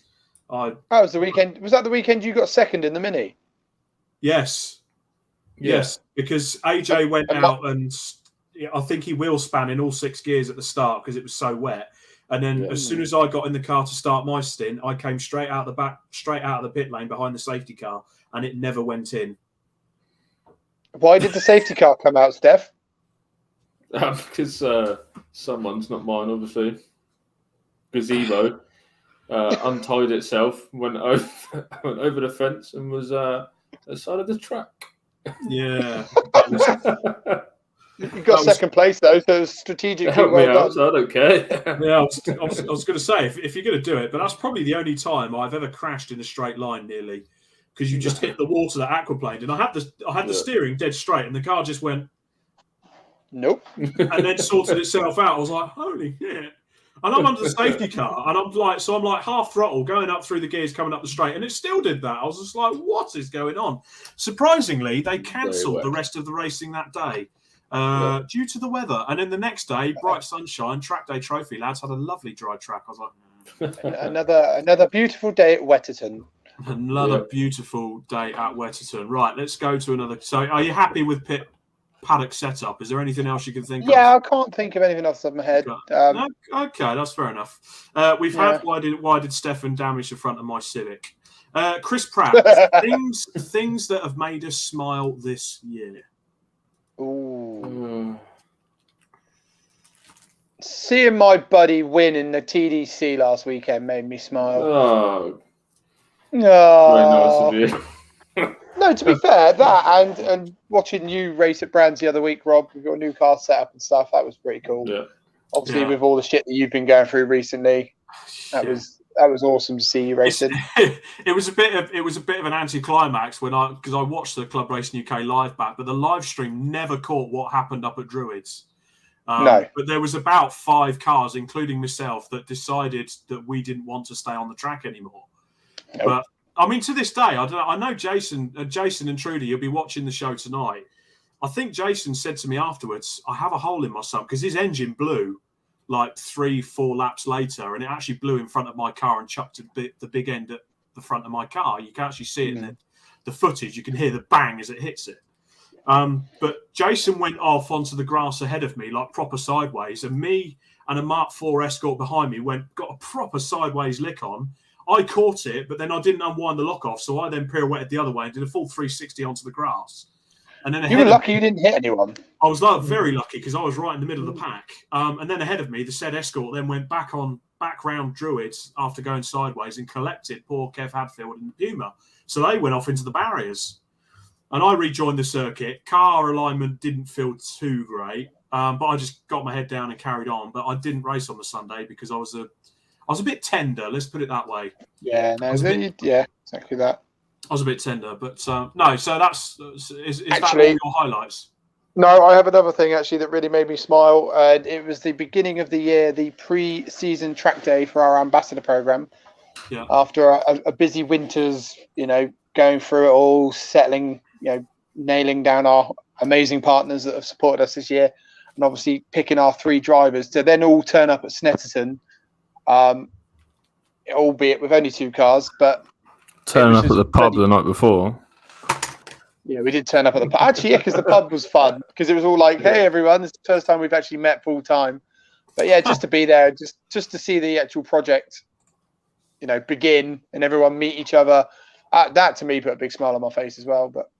That was the weekend. Was that the weekend you got second in the Mini? Yes. Yeah. Yes, because AJ went out and I think he wheel span in all 6 gears at the start because it was so wet. And then as soon as I got in the car to start my stint, I came straight out of the pit lane behind the safety car, and it never went in. Why did the safety car come out, Stef? Because someone's, not mine, obviously. Gazebo untied itself, went over the fence, and was at the side of the track. Yeah. You got second place though, so it was strategically well done. So I don't care. Yeah, I was going to say if you're going to do it, but that's probably the only time I've ever crashed in a straight line nearly. Because you just hit the water that aquaplaned, and I had the steering dead straight, and the car just went, nope, and then sorted itself out. I was like, holy shit! And I'm under the safety car, and I'm like half throttle going up through the gears, coming up the straight, and it still did that. I was just like, what is going on? Surprisingly, they cancelled the rest of the racing that day due to the weather, and then the next day, bright sunshine, track day trophy lads had a lovely dry track. I was like, another beautiful day at Wetterton. Another beautiful day at Wetterton. Right, let's go to another. So, are you happy with Paddock setup? Is there anything else you can think of? Yeah, I can't think of anything off the top of my head. Okay, that's fair enough. We've had why did Stefan damage the front of my Civic? Chris Pratt, things that have made us smile this year. Ooh. Seeing my buddy win in the TDC last weekend made me smile. Oh. No. Very nice of you. No, to be fair, that and watching you race at Brands the other week, Rob, we've got a new car set up and stuff. That was pretty cool. Yeah. Obviously, with all the shit that you've been going through recently, that was awesome to see you racing. It was a bit of an anticlimax because I watched the Club Racing UK live back, but the live stream never caught what happened up at Druids. No, but there was about 5 cars, including myself, that decided that we didn't want to stay on the track anymore. Nope. But I mean, to this day, I know Jason and Trudy, you'll be watching the show tonight. I think Jason said to me afterwards, I have a hole in my stomach because his engine blew like 3-4 laps later, and it actually blew in front of my car and chucked the big end at the front of my car. You can actually see it in the footage. You can hear the bang as it hits it. But Jason went off onto the grass ahead of me, like proper sideways, and me and a Mark IV Escort behind me got a proper sideways lick on. I caught it, but then I didn't unwind the lock off, so I then pirouetted the other way and did a full 360 onto the grass. And then you were lucky you didn't hit anyone. I was very lucky because I was right in the middle of the pack. And then ahead of me, the said Escort then went back round Druids after going sideways and collected poor Kev Hadfield and the Puma. So they went off into the barriers. And I rejoined the circuit. Car alignment didn't feel too great, but I just got my head down and carried on. But I didn't race on the Sunday because I was a bit tender. Let's put it that way. Yeah, exactly that. I was a bit tender, but no. So that's is actually, that all your highlights? No, I have another thing actually that really made me smile. It was the beginning of the year, the pre-season track day for our ambassador program. Yeah. After a busy winter's, going through it all, settling, nailing down our amazing partners that have supported us this year, and obviously picking our 3 drivers to then all turn up at Snetterton, albeit with only 2 cars, but turning up at the pub the night before. Yeah, we did turn up at the pub. Actually, yeah, because the pub was fun, because it was all like, hey, everyone, this is the first time we've actually met full time. But yeah, just to be there, just to see the actual project, begin and everyone meet each other. That to me put a big smile on my face as well. But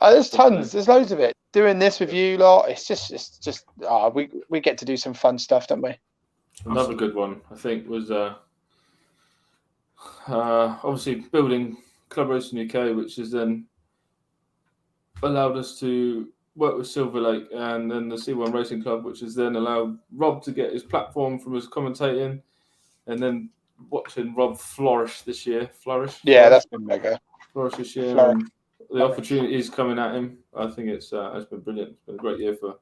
there's tons, there's loads of it. Doing this with you lot, it's just we get to do some fun stuff, don't we? Another good one, I think, was obviously building Club Racing UK, which has then allowed us to work with Silver Lake and then the C1 Racing Club, which has then allowed Rob to get his platform from his commentating, and then watching Rob flourish this year. That's been mega. Flourish this year. And the opportunities coming at him, I think it's been brilliant. It's been a great year for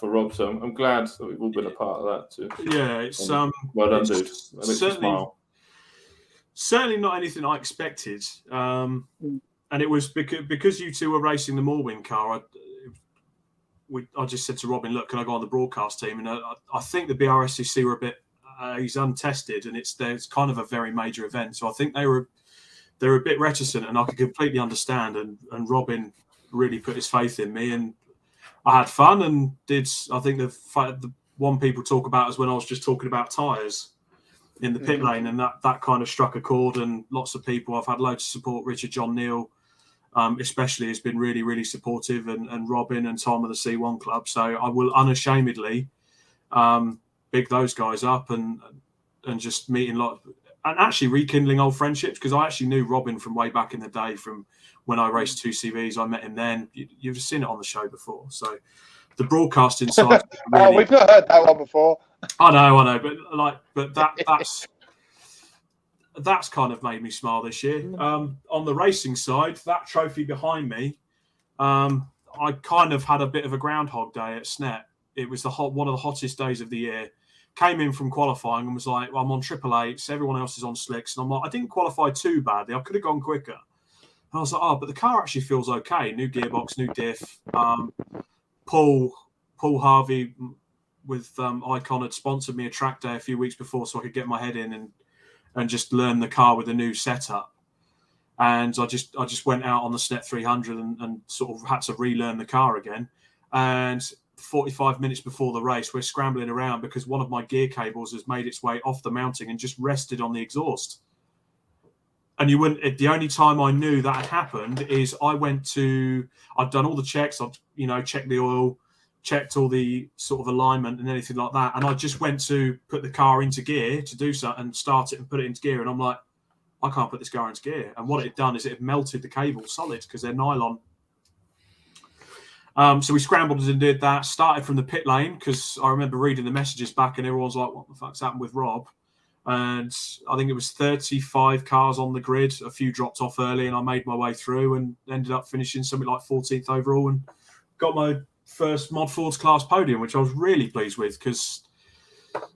Rob. So I'm glad that we've all been a part of that too. Yeah, it's well done, dude. That makes me smile. Certainly not anything I expected. And it was because you two were racing the Morwin car. I just said to Robin, look, can I go on the broadcast team? And I think the BRSCC were a bit, he's untested, and it's kind of a very major event. So I think they were a bit reticent, and I could completely understand. And Robin really put his faith in me, and I had fun and did. I think the one people talk about is when I was just talking about tyres in the pit lane, and that kind of struck a chord. And lots of people, I've had loads of support. Richard John Neal, especially, has been really, really supportive, and Robin and Tom of the C1 Club. So I will unashamedly big those guys up and just meeting and actually rekindling old friendships, because I actually knew Robin from way back in the day, from when I raced 2CVs. I met him then. You've seen it on the show before. So the broadcasting side. Really, we've not heard that one before. I know, but that's kind of made me smile this year. On the racing side, that trophy behind me, I kind of had a bit of a groundhog day at Snet. It was one of the hottest days of the year. Came in from qualifying and was like, well, I'm on 888s, everyone else is on slicks. And I'm like, I didn't qualify too badly. I could have gone quicker. And I was like, but the car actually feels okay. New gearbox, new diff. Paul Harvey with Icon had sponsored me a track day a few weeks before, so I could get my head in and just learn the car with a new setup. And I just went out on the Snet 300 and sort of had to relearn the car again. And 45 minutes before the race, we're scrambling around because one of my gear cables has made its way off the mounting and just rested on the exhaust. And the only time I knew that had happened is I'd done all the checks. I'd checked the oil, checked all the sort of alignment and anything like that. And I just went to put the car into gear to do so and start it and put it into gear. And I'm like, I can't put this car into gear. And what it had done is it had melted the cable solid because they're nylon. So we scrambled and did that. Started from the pit lane because I remember reading the messages back and everyone's like, what the fuck's happened with Rob? And I think it was 35 cars on the grid. A few dropped off early and I made my way through and ended up finishing something like 14th overall and got my first Mod Fords class podium, which I was really pleased with because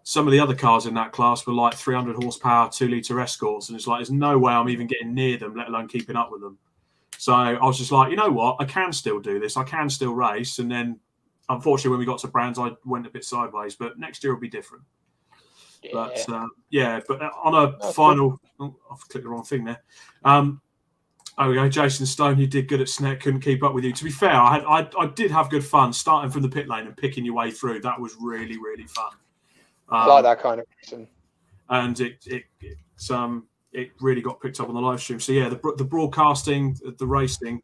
some of the other cars in that class were like 300 horsepower, 2-litre Escorts. And it's like, there's no way I'm even getting near them, let alone keeping up with them. So I was just like, you know what? I can still do this. I can still race. And then, unfortunately, when we got to Brands, I went a bit sideways. But next year will be different. Yeah. But on a final... Oh, I've clicked the wrong thing there. There we go. Jason Stone, you did good at Snet. Couldn't keep up with you. To be fair, I did have good fun starting from the pit lane and picking your way through. That was really, really fun. I like that kind of person. And it really got picked up on the live stream. So yeah, the broadcasting, the racing.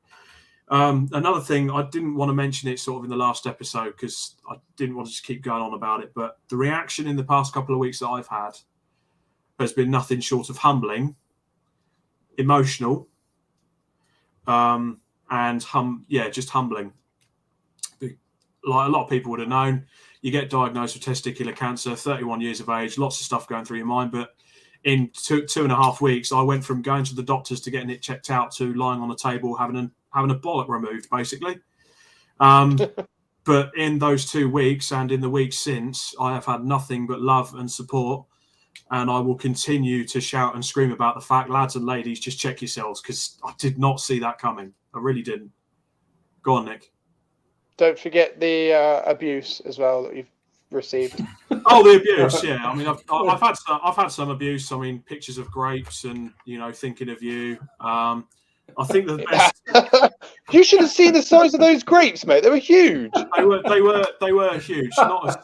Another thing, I didn't want to mention it sort of in the last episode because I didn't want to just keep going on about it, but the reaction in the past couple of weeks that I've had has been nothing short of humbling, emotional, and just humbling. Like a lot of people would have known, you get diagnosed with testicular cancer, 31 years of age, lots of stuff going through your mind, but in 2.5 weeks, I went from going to the doctors to getting it checked out to lying on a table having a bollock removed, basically. But in those 2 weeks and in the weeks since, I have had nothing but love and support And I will continue to shout and scream about the fact, lads and ladies, just check yourselves, because I did not see that coming. I really didn't. Go on, Nick. Don't forget the abuse as well that you've received. Oh, the abuse, yeah. I mean, I've had some abuse. I mean, pictures of grapes and, thinking of you. I think the best. You should have seen the size of those grapes, mate. They were huge. They were huge. Not as.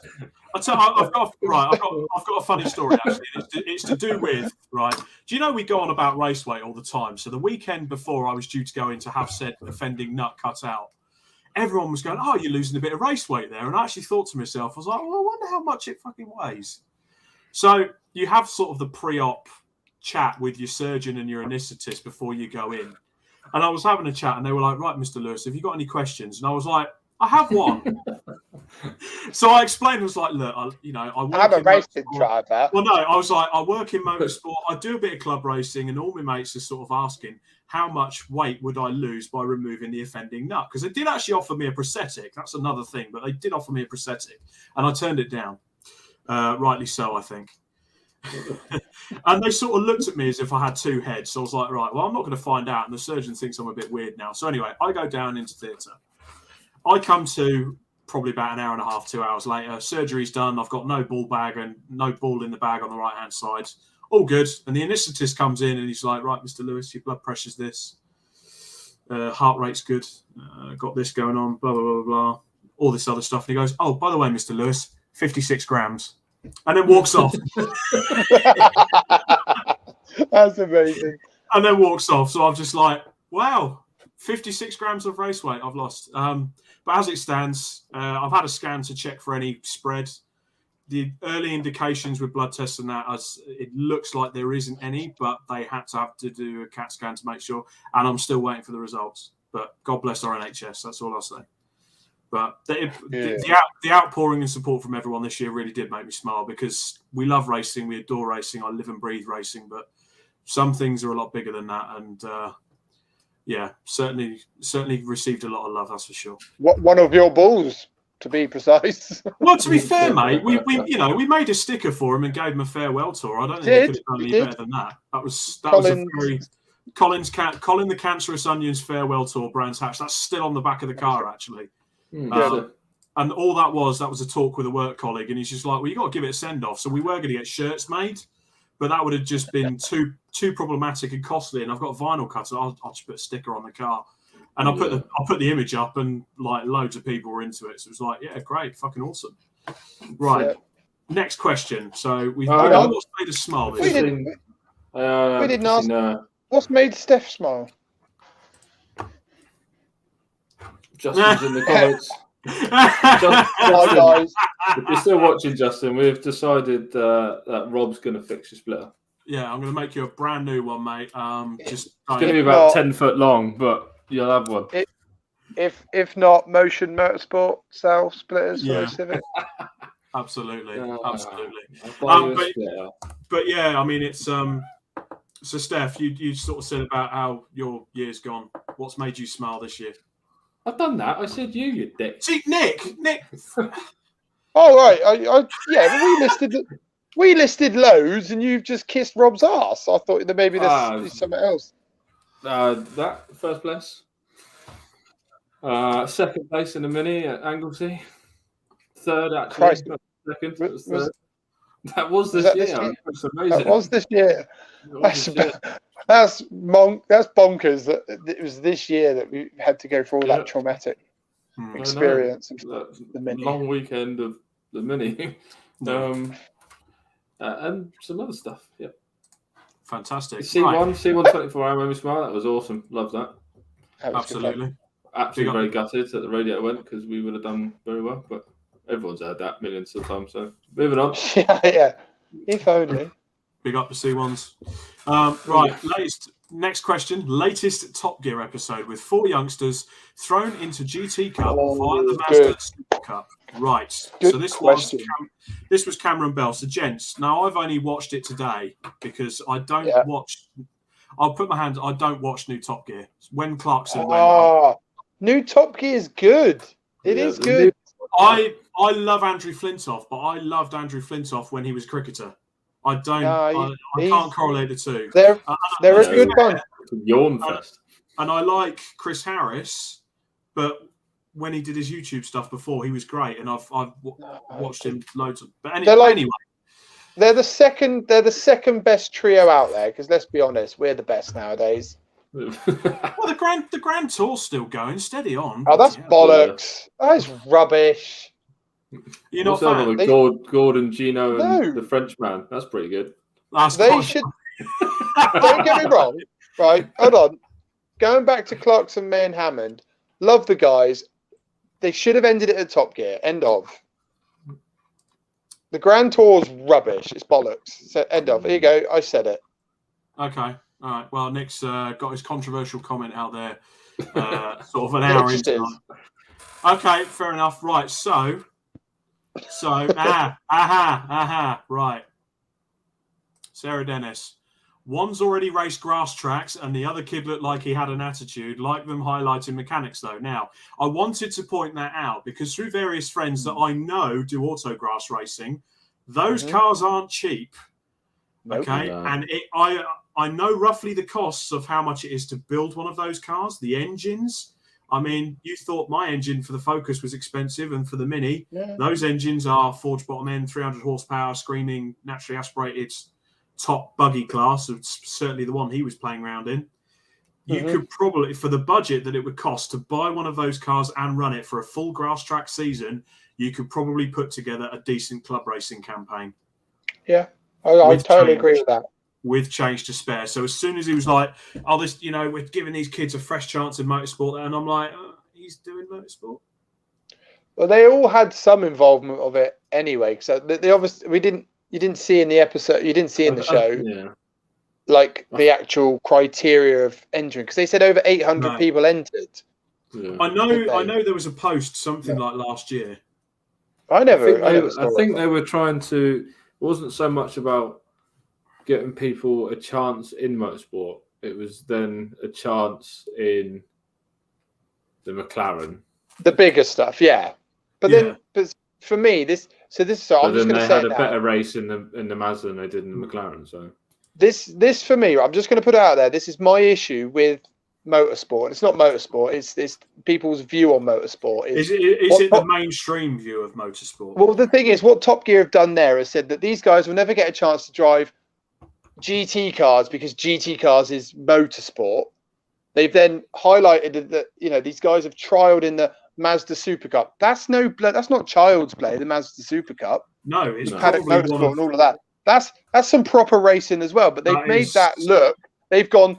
I've got a funny story actually. It's to do with, right. Do you know we go on about race weight all the time? So the weekend before I was due to go in to have said offending nut cut out, everyone was going, "Oh, you're losing a bit of race weight there." And I actually thought to myself, I was like, "Well, I wonder how much it fucking weighs." So you have sort of the pre-op chat with your surgeon and your anaesthetist before you go in. And I was having a chat, and they were like, "Right, Mr. Lewis, have you got any questions?" And I was like, "I have one." So I explained, I was like, "Look, I work I'm a in racing motorsport." driver. Well, no, I was like, I work in motorsport. I do a bit of club racing, and all my mates are sort of asking, how much weight would I lose by removing the offending nut? Because they did actually offer me a prosthetic. That's another thing, but they did offer me a prosthetic, and I turned it down. Rightly so, I think. And they sort of looked at me as if I had two heads. So I was like, right, well, I'm not going to find out. And the surgeon thinks I'm a bit weird now. So anyway, I go down into theatre. I come to probably about an hour and a half, 2 hours later. Surgery's done. I've got no ball bag and no ball in the bag on the right-hand side. All good. And the anaesthetist comes in and he's like, "Right, Mr. Lewis, your blood pressure's this. Heart rate's good. Got this going on, blah, blah, blah, blah. All this other stuff." And he goes, "Oh, by the way, Mr. Lewis, 56 grams. And then walks off. That's amazing. And then walks off. So I'm just like, wow, 56 grams of race weight I've lost. But as it stands, I've had a scan to check for any spread. The early indications with blood tests and that, it looks like there isn't any, but they had to have to do a CAT scan to make sure. And I'm still waiting for the results. But God bless our NHS. That's all I'll say. But the outpouring and support from everyone this year really did make me smile, because we love racing, we adore racing, I live and breathe racing, but some things are a lot bigger than that. And certainly received a lot of love, that's for sure. One of your balls, to be precise. Well, to be fair, mate, we made a sticker for him and gave him a farewell tour. I don't think they could have done any better than that. That was a very Colin the Cancerous Onions farewell tour, Brands Hatch. That's still on the back of the car, actually. And all that was a talk with a work colleague, and he's just like, "Well, you got to give it a send off." So we were going to get shirts made, but that would have just been too problematic and costly. And I've got a vinyl cutter. I'll just put a sticker on the car, and I'll put the image up, and like loads of people were into it. So it was like, yeah, great, fucking awesome. Right, next question. So what's made us smile this year? We didn't ask. What's made Stef smile? Justin's in the comments. Justin, if you're still watching, Justin, we've decided that Rob's going to fix your splitter. Yeah, I'm going to make you a brand new one, mate. It's going to be about 10 foot long, but you'll have one. If not, Motion Motorsport sell splitters for Civic. Absolutely. But yeah, I mean, it's so Steph, you sort of said about how your year's gone. What's made you smile this year? I've done that. I said you dick. See, Nick. Oh right, we listed loads, and you've just kissed Rob's ass. I thought that maybe there's something else. That first place, second place in the mini at Anglesey, third actually. Second. That was this year. That's amazing. That was this year. That's bonkers that it was this year that we had to go through all that traumatic experience. The mini. Long weekend of the mini. And some other stuff. Yeah. Fantastic. C1 24 hour made me smile. That was awesome. Love that. Absolutely. Absolutely very gutted that the radiator went, because we would have done very well. But everyone's heard that millions of times. So moving on. Yeah. If only. Big up the C1s. Right, next question. Latest Top Gear episode with 4 youngsters thrown into GT Cup via the Mazda Super Cup. Right. Good so this was Cameron Bell. So gents, now I've only watched it today because I don't watch. I'll put my hand. I don't watch new Top Gear. When Clarkson went, new Top Gear is good. It is good. I love Andrew Flintoff, but I loved Andrew Flintoff when he was a cricketer. I don't. I can't correlate the two. They're a good bunch. Yawn fest. And I like Chris Harris, but when he did his YouTube stuff before, he was great, and I've watched him loads. But anyway, they're the second best trio out there. Because let's be honest, we're the best nowadays. Well, the Grand Tour's still going, steady on. Oh, that's bollocks. That's rubbish. You're not fan? Gordon, Gino, and the Frenchman. That's pretty good. They should. Don't get me wrong. Right, hold on. Going back to Clarkson, May, and Hammond, love the guys. They should have ended it at Top Gear. End of. The Grand Tour's rubbish. It's bollocks. So, end of. Here you go. I said it. Okay. All right. Well, Nick's got his controversial comment out there sort of an hour into it. Okay, fair enough. Right. So, right. Sarah Dennis. One's already raced grass tracks and the other kid looked like he had an attitude, like them highlighting mechanics though. Now, I wanted to point that out because through various friends that I know do autograss racing, those cars aren't cheap. Okay. No. And I know roughly the costs of how much it is to build one of those cars, the engines. I mean, you thought my engine for the Focus was expensive and for the Mini, those engines are forged bottom end, 300 horsepower, screaming, naturally aspirated, top buggy class, certainly the one he was playing around in. You could probably, for the budget that it would cost to buy one of those cars and run it for a full grass track season, you could probably put together a decent club racing campaign. Yeah, I totally agree with that. With change to spare. So as soon as he was like, oh, this, we're giving these kids a fresh chance in motorsport, and I'm like, he's doing motorsport. Well, they all had some involvement of it anyway. So they obviously, you didn't see in the episode, you didn't see in the show, like the actual criteria of entering, because they said over 800 people entered. Yeah. I know there was a post something like last year. I think they were trying to. It wasn't so much about getting people a chance in motorsport. It was then a chance in the McLaren, the bigger stuff, yeah. But for me, I'm just going to say they had a better race in the Mazda than they did in the McLaren. So this for me, I'm just going to put it out there. This is my issue with motorsport. It's not motorsport. It's people's view on motorsport. Is it the mainstream view of motorsport? Well, the thing is, what Top Gear have done there is said that these guys will never get a chance to drive GT cars because GT cars is motorsport. They've then highlighted that these guys have trialed in the Mazda Super Cup. That's not child's play. The Mazda Super Cup. No, it's Paddock Motorsport and all of that. That's some proper racing as well. But they've made that look. They've gone.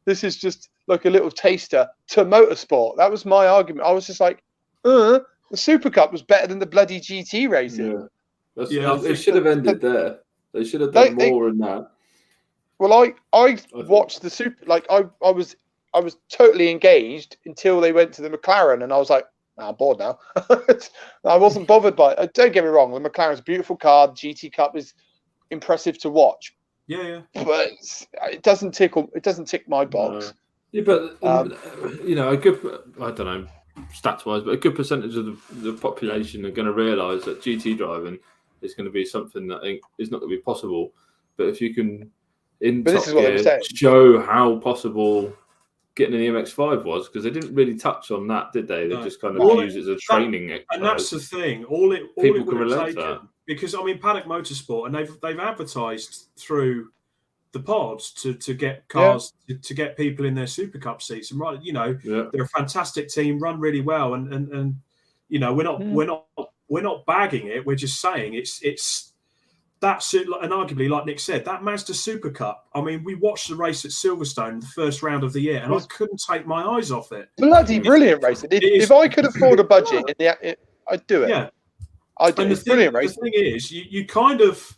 This is just like a little taster to motorsport. That was my argument. I was just like, the Super Cup was better than the bloody GT racing. Yeah, it should have ended there. They should have done more in that. Well, I watched the Super. Like I was totally engaged until they went to the McLaren, and I was like, I'm bored now. I wasn't bothered by it. Don't get me wrong, the McLaren's a beautiful car. The GT Cup is impressive to watch. Yeah. But it doesn't tick my box. Yeah, but a good, I don't know, stats-wise, but a good percentage of the population are going to realise that GT driving is going to be something that is not going to be possible. But if you can, show how possible getting an MX-5 was, because they didn't really touch on that, did they? They just kind of used it as a training exercise. And that's the thing. People can relate to that. Because Paddock Motorsport, and they've advertised through the pods to get cars to get people in their Super Cup seats, and they're a fantastic team, run really well, and we're not bagging it. We're just saying it's that's it. And arguably, like Nick said, that Mazda Super Cup. I mean, we watched the race at Silverstone, the first round of the year, and I couldn't take my eyes off it. Bloody brilliant racing! If I could afford a budget, I'd do it. Yeah, I'd do it. Brilliant racing. The thing is, you kind of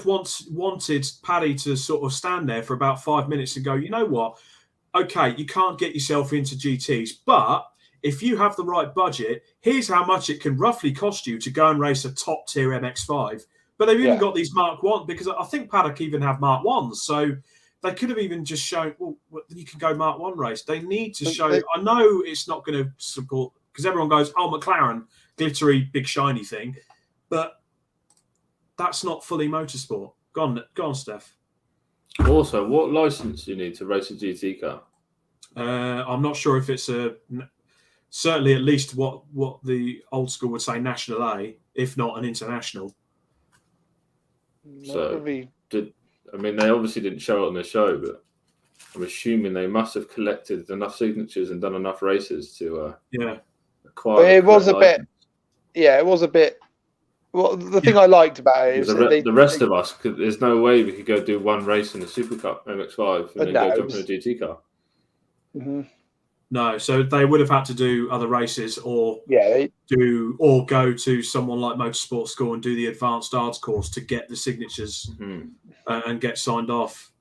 wanted Paddy to sort of stand there for about 5 minutes and go, you know what? Okay, you can't get yourself into GTs, but if you have the right budget, here's how much it can roughly cost you to go and race a top tier MX-5. But they've even got these Mark 1, because I think Paddock even have Mark 1s. So they could have even just shown, you can go Mark 1 race. They need to show, I know it's not going to support, because everyone goes, McLaren, glittery, big, shiny thing. But that's not fully motorsport. Go on, Steph. Also, what license do you need to race a GT car? I'm not sure if it's certainly at least what the old school would say National A, if not an international. So, they obviously didn't show it on the show, but I'm assuming they must have collected enough signatures and done enough races to acquire. It was a bit. Yeah, it was a bit. Well, the thing I liked about it is the rest of us. There's no way we could go do one race in the Super Cup MX-5 and then go jump in a GT car. Mm-hmm. No, so they would have had to do other races or go to someone like Motorsport School and do the advanced arts course to get the signatures and get signed off.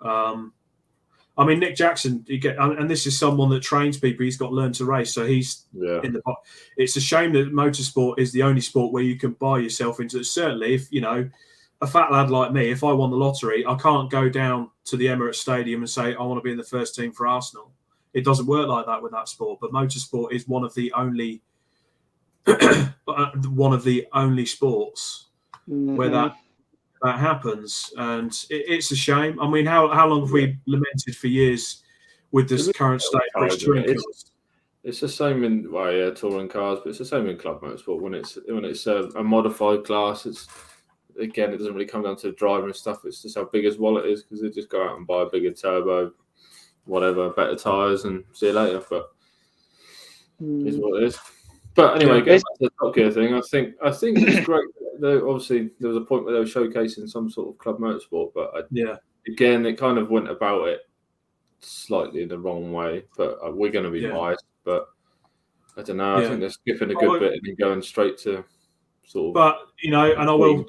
I mean, Nick Jackson, and this is someone that trains people. He's got Learn to Race, so he's in the. It's a shame that motorsport is the only sport where you can buy yourself into it. Certainly, if a fat lad like me, if I won the lottery, I can't go down to the Emirates Stadium and say I want to be in the first team for Arsenal. It doesn't work like that with that sport. But motorsport is one of the only sports where that happens, and it's a shame. I mean, how long have we lamented for years with this current state of British touring cars? It's the same in touring cars, but it's the same in club motorsport. When it's a modified class, it doesn't really come down to the driver and stuff. It's just how big his wallet is, because they just go out and buy a bigger turbo, whatever, better tyres, and see you later. But it's what it is. But anyway, getting back to the Top Gear thing, I think it's great. Obviously, there was a point where they were showcasing some sort of club motorsport, but again, it kind of went about it slightly in the wrong way. But we're going to be biased. But I don't know. I think they're skipping a good bit and then going straight to sort of. But and I will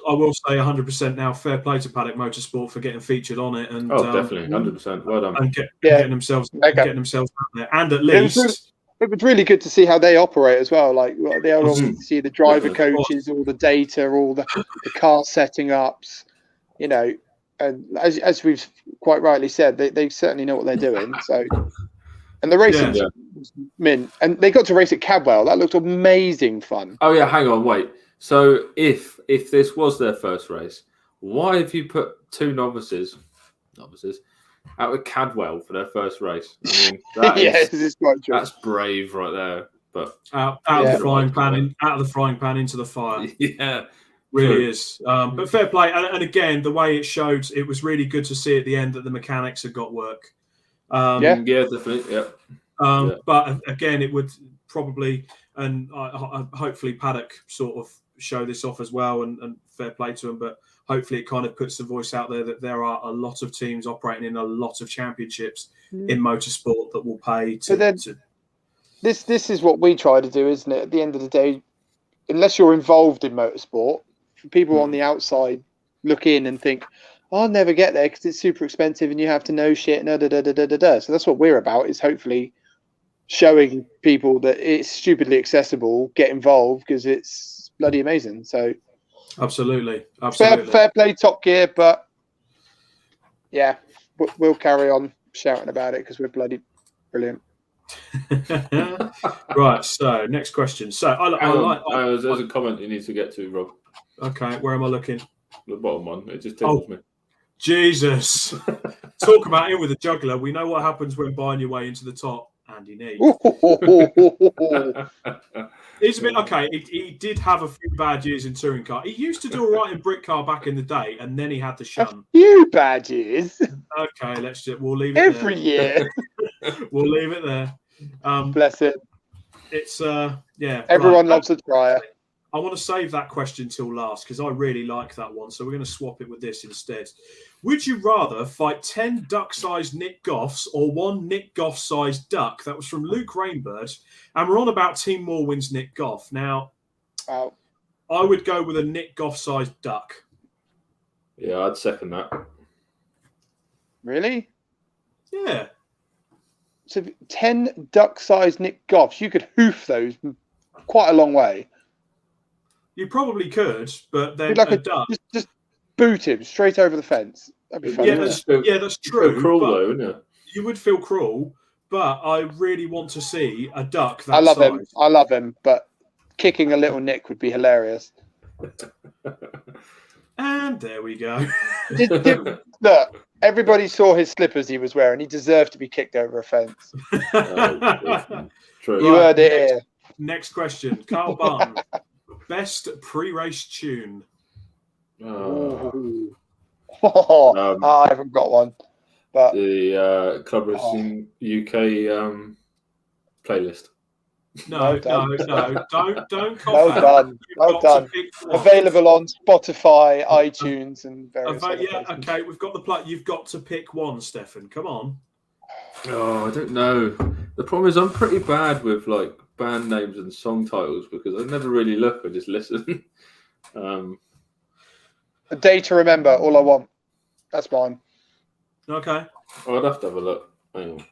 say 100% now. Fair play to Paddock Motorsport for getting featured on it, and definitely 100%. Well done. And getting themselves out there, and at least. It was really good to see how they operate as well. Like they obviously see the driver coaches, all the data, all the car setting ups, and as we've quite rightly said, they certainly know what they're doing. So, and the racing was mint, and they got to race at Cadwell. That looked amazing fun. Oh yeah, hang on, wait. So if this was their first race, why have you put two novices out with Cadwell for their first race? I mean, that's brave right there. But out of the frying pan into the fire. Yeah, really is. But fair play, and again, the way it showed, it was really good to see at the end that the mechanics had got work. Definitely. Yeah. But again, it would probably, and hopefully Paddock sort of show this off as well, and fair play to them. But hopefully it kind of puts the voice out there that there are a lot of teams operating in a lot of championships in motorsport that will pay to. But then this is what we try to do, isn't it? At the end of the day, unless you're involved in motorsport, people on the outside look in and think, I'll never get there because it's super expensive and you have to know shit. So that's what we're about, is hopefully showing people that it's stupidly accessible, get involved, because it's bloody amazing. So absolutely. Fair play, Top Gear, but we'll carry on shouting about it because we're bloody brilliant. Right, so next question. So there's a comment you need to get to, Rob. Okay, where am I looking? The bottom one. It just tells me. Jesus. Talk about it with a juggler. We know what happens when buying your way into the top. Andy Nee. He's a bit okay. He did have a few bad years in touring car. He used to do all right in brick car back in the day, and then he had the shun. A few bad years. Okay, we'll leave it every year. We'll leave it there. Bless it. It's Everyone loves a trier. I want to save that question till last because I really like that one. So we're going to swap it with this instead. Would you rather fight 10 duck-sized Nick Goffs or one Nick Goff-sized duck? That was from Luke Rainbird. And we're on about Team Morwin's Nick Goff. Now, I would go with a Nick Goff-sized duck. Yeah, I'd second that. Really? Yeah. So 10 duck-sized Nick Goffs, you could hoof those quite a long way. You probably could, but then like a duck... Just boot him straight over the fence. That'd be fun. That's true. Feel cruel, though, wouldn't it? You would feel cruel, but I really want to see a duck that I love size. I love him, but kicking a little Nick would be hilarious. And there we go. Look, everybody saw his slippers he was wearing. He deserved to be kicked over a fence. True. You heard it here. Next question. Carl Barton. Best pre-race tune? I I haven't got one. But the Club Racing UK playlist. No, don't Well done. Well done. Available on Spotify, iTunes, and various other places. Okay, we've got the plot. You've got to pick one, Stefan. Come on. Oh, I don't know. The problem is I'm pretty bad with like band names and song titles because I never really look. I just listen. A Day to Remember, All I Want. That's mine. Okay. I'd have to have a look. Hang on.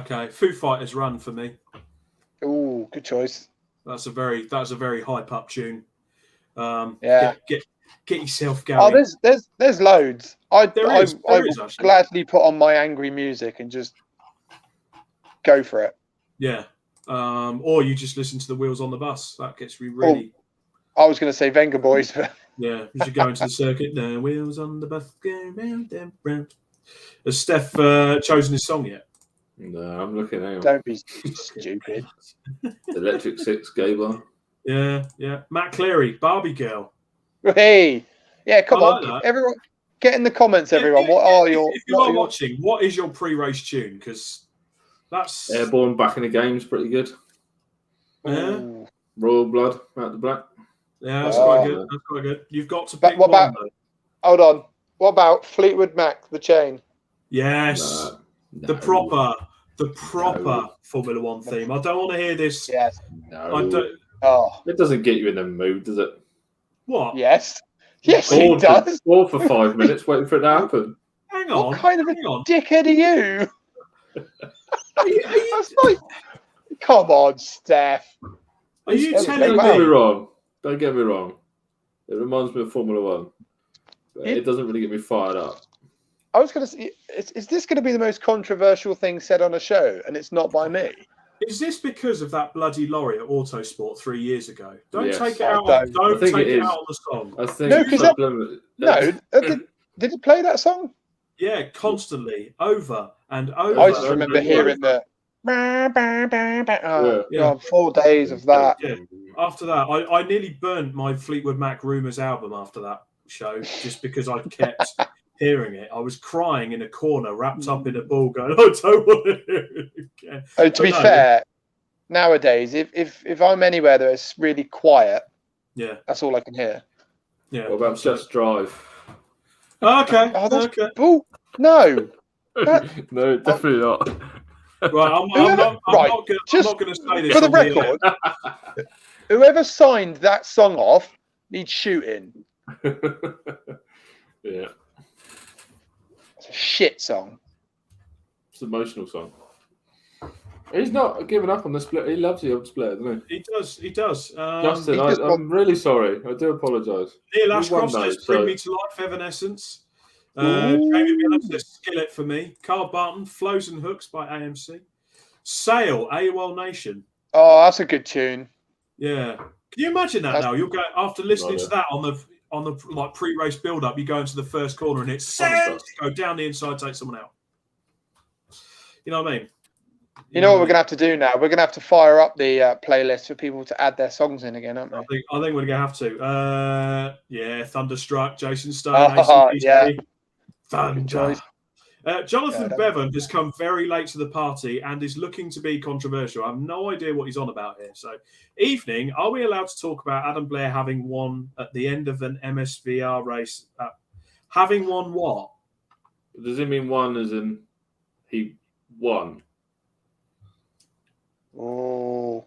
Okay. Foo Fighters Run for me. Ooh, good choice. That's a very hype up tune. Yeah. Get yourself going. Oh, there's loads. I would actually. gladly put on my angry music and just go for it. Yeah. Or you just listen to the Wheels on the Bus. That gets me really. I was going to say Venga Boys, but yeah, you should go into the circuit. The wheels on the bus go round and round. Has Steph chosen his song yet? No, I'm looking at don't be stupid. Electric Six Gay Bar. Yeah. Matt Cleary, Barbie Girl. Hey, yeah, come on, that. everyone, get in the comments, everyone. If you are watching, what is your pre-race tune? Because that's Airborne Back in the Game's pretty good. Yeah. Royal Blood, Out the Black. Yeah, that's quite good. That's quite good. You've got to pick what one. About, hold on. What about Fleetwood Mac, The Chain? Yes. No. The proper Formula One theme. I don't want to hear this. Yes. No. I don't. Oh. It doesn't get you in the mood, does it? What? Yes. Yes, it does. Or for 5 minutes waiting for it to happen. Hang on. What kind of a dickhead are you? That's like, come on, Steph. Are you telling Don't me? get me wrong. Don't get me wrong. It reminds me of Formula One. But it doesn't really get me fired up. I was going to say, is this going to be the most controversial thing said on a show? And it's not by me. Is this because of that bloody lorry at Autosport 3 years ago? Don't Yes. take it out. Don't take it out on the song. I think Did it play that song? Yeah, constantly, over and over. I just remember hearing the. God, 4 days of that. Yeah. After that, I nearly burnt my Fleetwood Mac Rumours album after that show just because I kept hearing it. I was crying in a corner, wrapped up in a ball, going, "I don't want to hear it again." To be fair, nowadays, if I'm anywhere that's really quiet, that's all I can hear. Yeah. What about Just Drive? Okay. Oh, that's okay. bull. No. No, definitely not. Right, I'm not going to say this for the on record. Whoever signed that song off needs shooting. Yeah. It's a shit song. It's an emotional song. He's not giving up on the split. He loves the old split, doesn't he? He does. Justin, I'm really sorry. I do apologise. Neil Ashcroft says, "Bring me to life, Evanescence." Jamie Miller says, "Skillet for me." Carl Barton, "Flows and Hooks" by AMC. Sail, AOL Nation. Oh, that's a good tune. Yeah. Can you imagine that now? You'll go after listening to that on the like pre-race build-up. You go into the first corner and it's Sail. Go down the inside, take someone out. You know what I mean? You know what we're going to have to do now? We're going to have to fire up the playlist for people to add their songs in again, aren't we? I think we're going to have to. Thunderstruck, Jason Stone, yeah. Thunder. Jonathan Bevan has come very late to the party and is looking to be controversial. I have no idea what he's on about here. So, evening, are we allowed to talk about Adam Blair having won at the end of an MSVR race? Having won what? Does it mean won as in he won? Oh.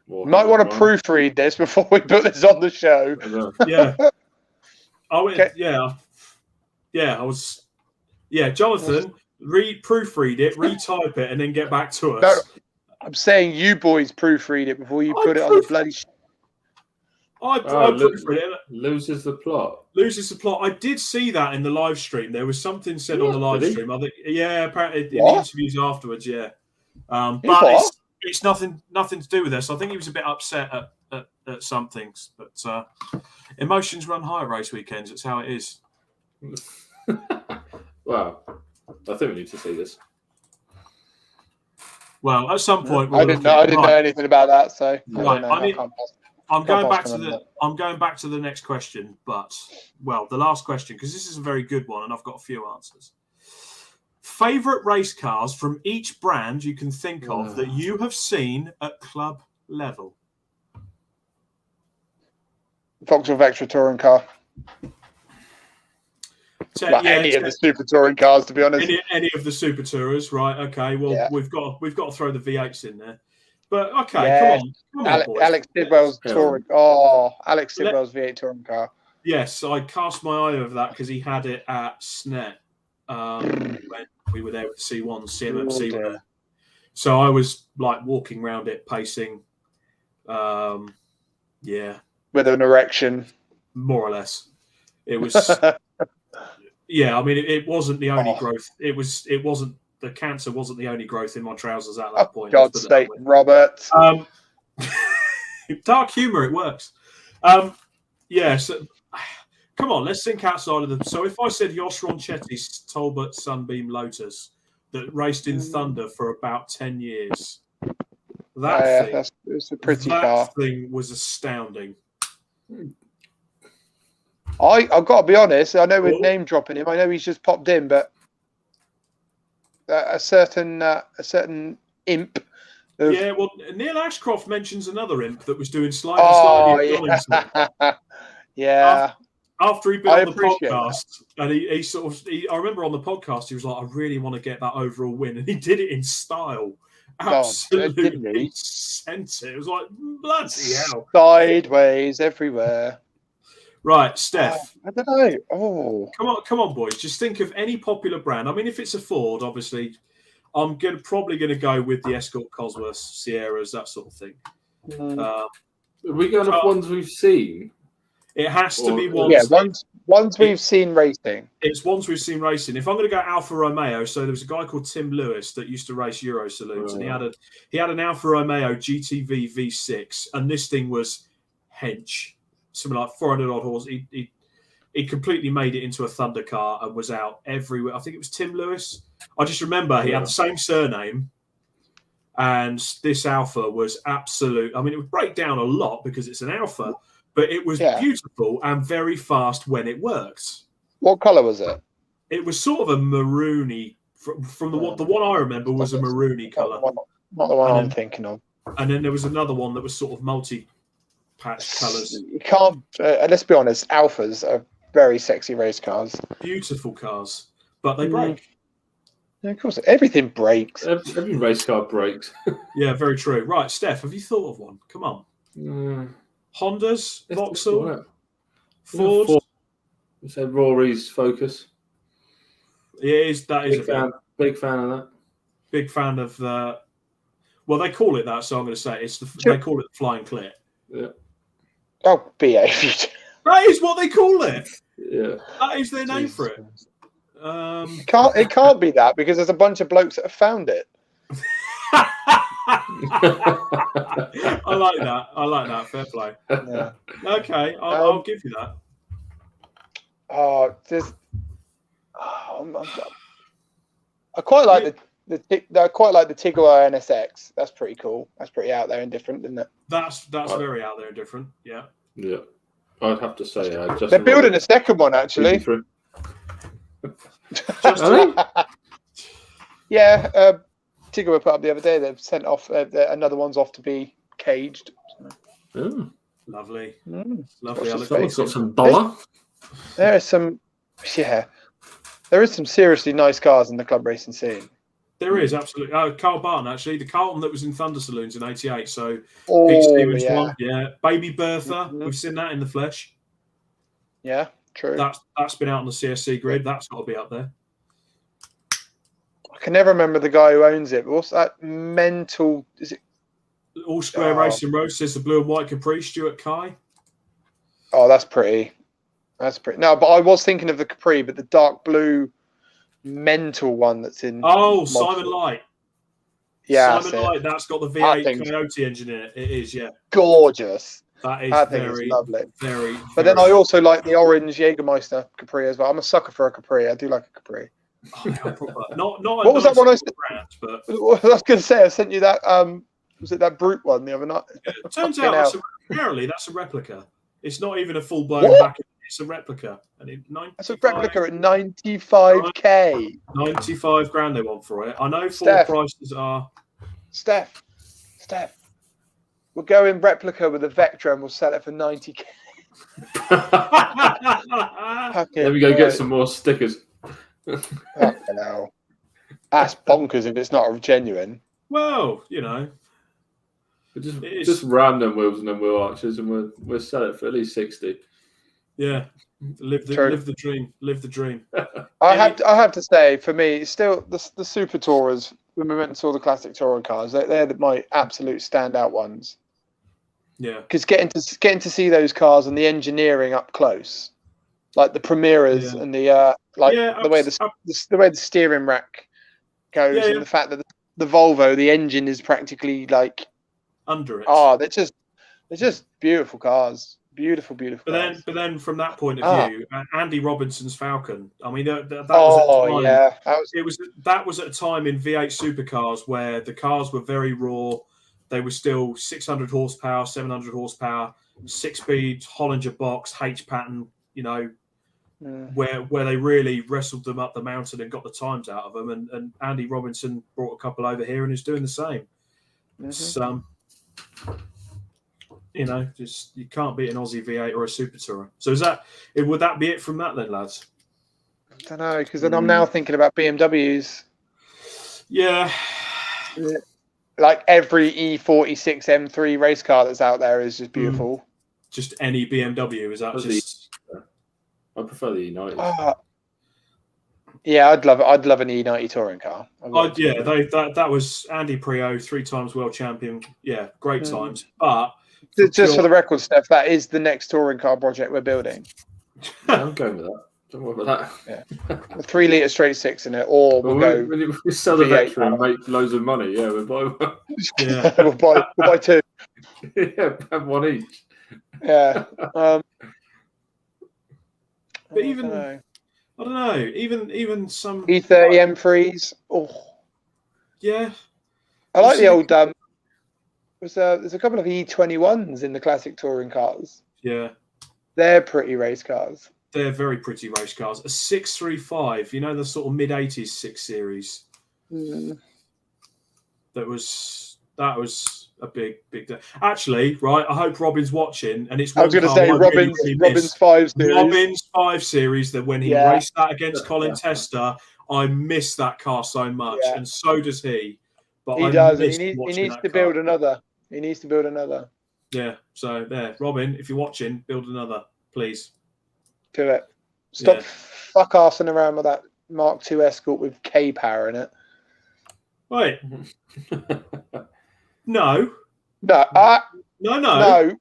Might want to proofread this before we put this on the show. Yeah. Jonathan, proofread it, retype it, and then get back to us. No, I'm saying you boys proofread it before you put it on the bloody. I proofread it. Loses the plot. I did see that in the live stream. There was something said on the live stream. I think, apparently in the interviews afterwards. Yeah, but it's nothing to do with this. I think he was a bit upset at some things, but Emotions run high at race weekends. It's how it is. Wow. I think we need to see this. Well, at some point, I didn't know anything about that, so right. I'm going back to the next question, but the last question, because this is a very good one, and I've got a few answers. Favorite race cars from each brand you can think of that you have seen at club level. Vauxhall Vectra touring car. Any of the super touring cars, to be honest. Any of the super tourers, right? Okay. Well, we've got to throw the V8s in there. But okay, come on, boys. Alex Tidwell's touring. Oh, Alex Tidwell's V8 touring car. Yes, I cast my eye over that because he had it at SNET when we were there with the C1, CMMC. So I was like walking around it, pacing. With an erection, more or less. It was. Yeah, I mean, it wasn't the only growth. It wasn't the cancer wasn't the only growth in my trousers at that point. God's sake, Robert. Dark humour, it works. So, come on, let's think outside of them. So if I said Jos Ronchetti's Talbot Sunbeam Lotus that raced in Thunder for about 10 years, it's a pretty car. That thing was astounding. I've got to be honest. I know we're name dropping him. I know he's just popped in, but a certain imp. Neil Ashcroft mentions another imp that was doing slidey. Yeah. After he been on the podcast, and he I remember on the podcast he was like, I really want to get that overall win, and he did it in style. Absolutely sent it. It was like bloody hell. Sideways everywhere. Right, Steph. I don't know. Oh, come on, boys. Just think of any popular brand. I mean, if it's a Ford, obviously, I'm probably going to go with the Escort Cosworth, Sierras, that sort of thing. Are we going off ones we've seen? It has to be ones. Yeah, ones we've seen racing. It's ones we've seen racing. If I'm going to go Alfa Romeo, so there was a guy called Tim Lewis that used to race Euro Saloons, and he had an Alfa Romeo GTV V6, and this thing was hench. Something like 400 odd horse. He completely made it into a Thunder car and was out everywhere. I think it was Tim Lewis. I just remember he had the same surname, and this Alfa was absolute. I mean, it would break down a lot because it's an Alfa, but it was beautiful and very fast when it worked. What colour was it? It was sort of a maroony. From the one I remember was a maroony colour. Not the one I'm thinking of. And then there was another one that was sort of multi-patch colours. You can't. Let's be honest. Alphas are very sexy race cars. Beautiful cars, but they break. Yeah, of course, everything breaks. Every race car breaks. Yeah, very true. Right, Steph, have you thought of one? Come on. Hondas, Vauxhall, Ford. You said Rory's Focus. Yeah, that is big fan of that. Big fan of the. Well, they call it that, so I'm going to say they call it the Flying Clear. Yeah. Oh, behave. That is what they call it. Yeah. That is their name for it. It can't be that because there's a bunch of blokes that have found it. I like that. Fair play. Yeah. Okay, I'll give you that. I quite like I quite like the Tigua NSX. That's pretty cool. That's pretty out there and different, isn't it? That's very out there and different. Yeah. Yeah. I'd have to say they're building a second one actually. Yeah, Tigua put up the other day. They've sent off another one's off to be caged. So. Lovely. Lovely. Someone's got some dollar. There is some seriously nice cars in the club racing scene. There is, absolutely. Carl Barton, actually. The Carlton that was in Thunder Saloons in 88. So, Pete Stevens one. Yeah. Baby Bertha. We've seen that in the flesh. Yeah, true. That's been out on the CSC grid. That's got to be up there. I can never remember the guy who owns it. But what's that mental... Is it... All Square Racing Road says the blue and white Capri, Stuart Kai. Oh, that's pretty. No, but I was thinking of the Capri, but the dark blue... mental one that's in Simon Light. Yeah, Simon Light, that's got the V8 Coyote engine in it. It is, yeah. Gorgeous. That is it's lovely. Very. But then I also like the orange Jägermeister Capri as well. I'm a sucker for a Capri. I do like a Capri. Not what was that one I said? Brand, but I was going to say, I sent you that. Was it that Brute one the other night? It turns out apparently that's a replica. It's not even a full blown back. It's a replica, and that's a replica at 95k. 95 grand they want for it. I know Stef, prices are. Stef, we'll go in replica with a Vectra and we'll sell it for 90k. Let me go get some more stickers. Fucking hell. That's bonkers if it's not genuine. Well, you know. Just random wheels and then wheel arches, and we'll sell it for at least 60. Yeah. Live the dream. Live the dream. I have to say, for me, still the Super Tourers, when we went and saw the classic touring cars, they're my absolute standout ones. Yeah. Because getting to see those cars and the engineering up close, like the Primeras and the way the steering rack goes, and the fact that the Volvo, the engine is practically like under it. Oh, they're just beautiful cars. Beautiful. But then from that point of view, Andy Robinson's Falcon. I mean, that was at a time, that was at a time in V8 supercars where the cars were very raw. They were still 600 horsepower, 700 horsepower, 6-speed Hollinger box, H pattern. You know, where they really wrestled them up the mountain and got the times out of them. And Andy Robinson brought a couple over here and is doing the same. You know, just you can't beat an Aussie V8 or a Super Tourer. So would that be it from that then, lads? I don't know, because then I'm now thinking about BMWs. Yeah. Like every E46 M3 race car that's out there is just beautiful. Just any BMW, is that just... I prefer the E90. Yeah, I'd love an E90 touring car. That was Andy Priaulx, 3 times world champion. Yeah, great times. But just for the record, Steph, that is the next touring car project we're building. Yeah, I'm going with that. Don't worry about that. Yeah. A 3-litre straight 6 in it, or when we sell the Vectra and make loads of money, we'll buy one. Yeah. we'll buy 2. Yeah, have one each. Yeah. But I don't know. Even some E30 M3s. Oh, yeah. I like the old. There's a couple of E21s in the classic touring cars. Yeah, they're pretty race cars. They're very pretty race cars. A 635, you know, the sort of mid-80s 6 Series. That was a big day. Actually, right, I hope Robin's watching, and it's. I was going to say Robin's 5 Series. Robin's 5 Series, that when he raced that against Colin Tester, I miss that car so much, and so does he. But he does. He needs to build another. He needs to build another. Yeah. So there, Robin, if you're watching, build another, please. Do it. Stop fuck-assing around with that Mark II Escort with K power in it. Wait. No. No.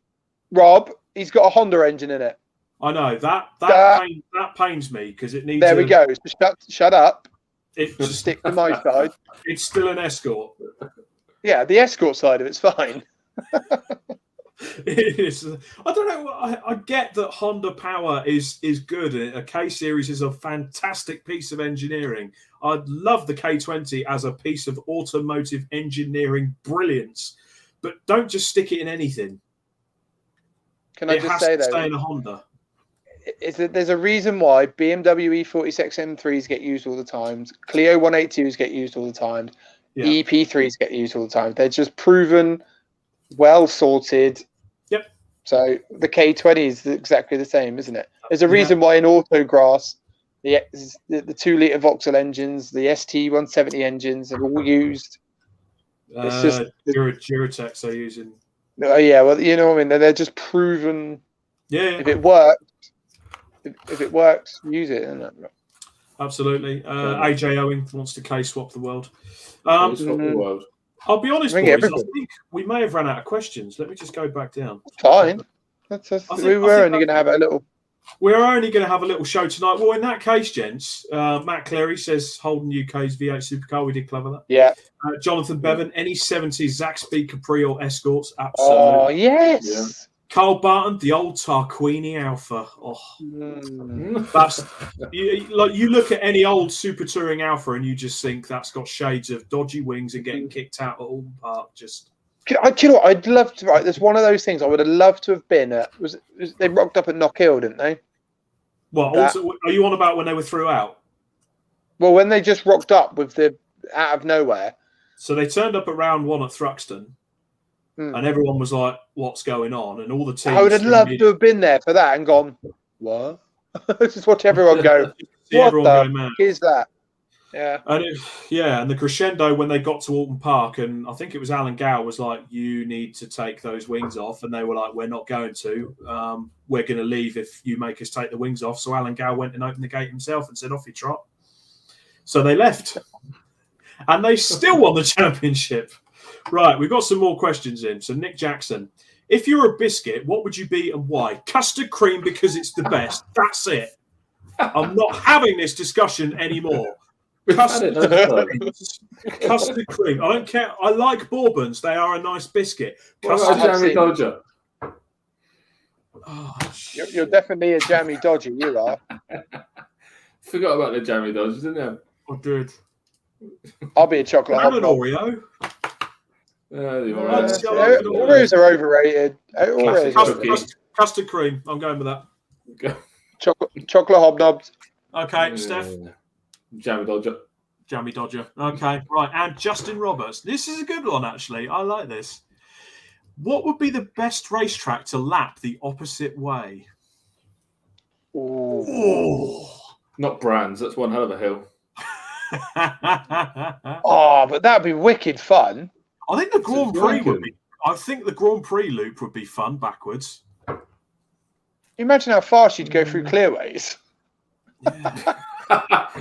Rob, he's got a Honda engine in it. I know that pains me because it needs. There we go. Shut up. Just stick to my side. It's still an Escort. Yeah, the Escort side of it's fine. It is. I don't know. I get that Honda power is good. A K series is a fantastic piece of engineering. I love the K20 as a piece of automotive engineering brilliance, but don't just stick it in anything. Can I just say that? Stay in a Honda. There's a reason why BMW E46 M3s get used all the time. Clio 182s get used all the time. Yeah. EP3s get used all the time. They're just proven, well sorted. Yep. So the K20 is exactly the same, isn't it? There's a reason why in Autograss the 2-litre Vauxhall engines, the ST170 engines are all used. It's just Duratec they're using. Oh yeah, well, you know what I mean. They're just proven. Yeah. If it works, use it. Isn't it? Absolutely. AJ Owen wants to K-swap the world. Swap the world. I'll be honest, boys, I think we may have run out of questions. Let me just go back down. Fine. We're only going to have a little. We're only going to have a little show tonight. Well, in that case, gents, Matt Cleary says Holden UK's V8 supercar. We did cover that. Yeah. Jonathan Bevan, any 70s Zaxby, Capri or Escorts? Absolutely. Oh, yes. Carl Barton, the old Tarquini Alpha. Oh, that's you look at any old Super Touring Alpha and you just think that's got shades of dodgy wings and getting kicked out at Alton Park. Just, do you know what? I'd love to. Right, there's one of those things I would have loved to have been at. They rocked up at Knock Hill, didn't they? What? Also, are you on about when they were throughout? Well, when they just rocked up with the out of nowhere. So they turned up at round 1 at Thruxton. And everyone was like, "What's going on?" And all the teams. I would have loved to have been there for that and gone, "What?" Just watch everyone go. What the is that? Yeah. And the crescendo when they got to Alton Park, and I think it was Alan Gow was like, "You need to take those wings off," and they were like, "We're not going to. We're going to leave if you make us take the wings off." So Alan Gow went and opened the gate himself and said, "Off you trot." So they left, and they still won the championship. Right, we've got some more questions in. So Nick Jackson, if you're a biscuit, what would you be and why? Custard cream because it's the best. That's it. I'm not having this discussion anymore. Custard cream. I don't care. I like bourbons. They are a nice biscuit. Jammy Dodger. Oh, you're definitely a jammy dodger. You are. Forgot about the jammy dodgers, didn't you? I did. I'll be a chocolate. I'm an Oreo. Oreos are overrated. Custard cream. I'm going with that. Chocolate hobnobs. Okay, Stef. Jammy Dodger. Okay, right. And Justin Roberts. This is a good one, actually. I like this. What would be the best racetrack to lap the opposite way? Ooh. Not Brands. That's one hell of a hill. But that'd be wicked fun. I think the Grand Prix would be. I think the Grand Prix loop would be fun backwards. Imagine how fast you'd go through clearways.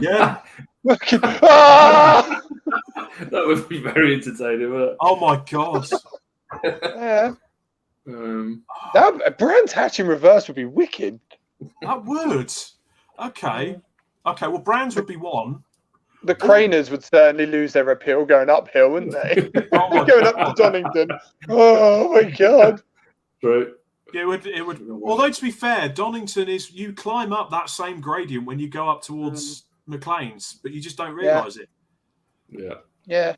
Yeah. That would be very entertaining, wouldn't it? Oh my god. Yeah. Brands Hatch in reverse would be wicked. That would. Okay. Well, Brands would be one. The Craners would certainly lose their appeal going uphill, wouldn't they? Going up to Donington. Oh my god. Right. It would. Although to be fair, Donington is you climb up that same gradient when you go up towards McLean's, but you just don't realise it. Yeah. Yeah.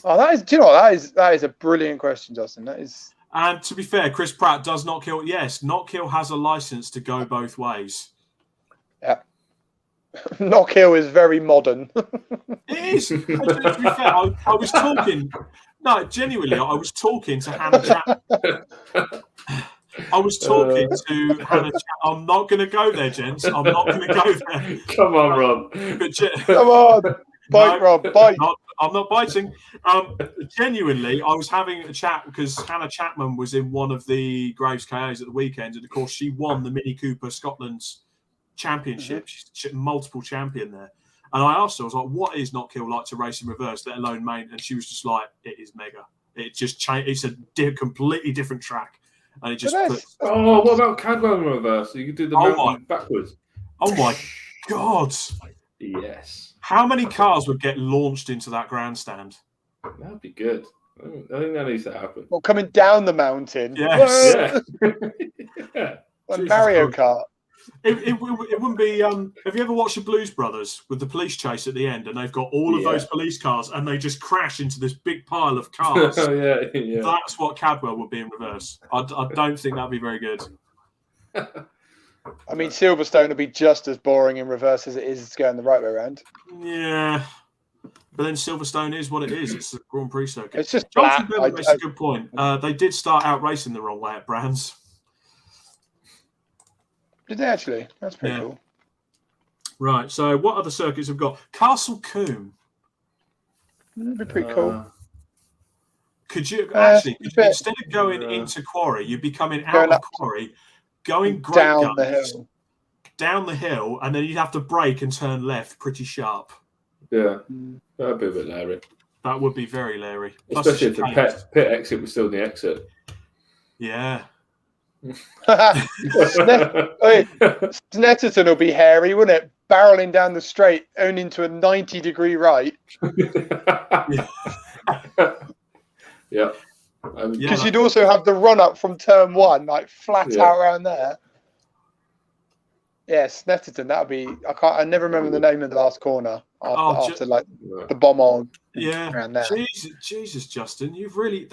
Oh, that is. Do you know what? That is a brilliant question, Justin. That is. And to be fair, Chris Pratt does Knock Hill. Yes, Knock Hill has a license to go both ways. Yeah. Knock Hill is very modern. It is. To be fair, I was talking. No, genuinely, I was talking to Hannah Chapman. I'm not going to go there, gents. I'm not going to go there. Come on, Rob. Come on. Bite, no, Rob. Bite. I'm not biting. Genuinely, I was having a chat because Hannah Chapman was in one of the Graves KOs at the weekend. And, of course, she won the Mini Cooper Scotland's championship. She's multiple champion there. And I asked her, I was like, what is Knock Hill like to race in reverse, let alone main? And she was just like, it is mega. It just changed. It's a completely different track. And it just puts... Oh, what about Cadwell in reverse? You could do the mountain backwards. Oh, my God. Yes. How many cars would get launched into that grandstand? That'd be good. I think that needs to happen. Well, coming down the mountain. Yes. Yeah. Like Mario Kart. It wouldn't be. Have you ever watched the Blues Brothers with the police chase at the end, and they've got all of those police cars, and they just crash into this big pile of cars? Yeah. That's what Cadwell would be in reverse. I don't think that'd be very good. I mean, Silverstone would be just as boring in reverse as it is going the right way around. Yeah, but then Silverstone is what it is. It's a Grand Prix circuit. It's just Jonathan Bennett makes a good point. They did start out racing the wrong way at Brands. Did they actually? That's pretty cool. Right. So, what other circuits have got? Castle Combe. That'd be pretty cool. Could you actually, instead of going into Quarry, you'd be coming out of Quarry, going down the hill, and then you'd have to brake and turn left pretty sharp. Yeah. That'd be a bit Larry. That would be very Larry. Especially if the pit exit was still the exit. Yeah. Snetterton will be hairy, wouldn't it? Barreling down the straight, only into a 90-degree right. Yeah. Because you'd also have the run up from turn 1, like flat out around there. Yeah, Snetterton. That would be. I never remember the name of the last corner after like the bomb on. Yeah. Around there. Jesus, Justin, you've really.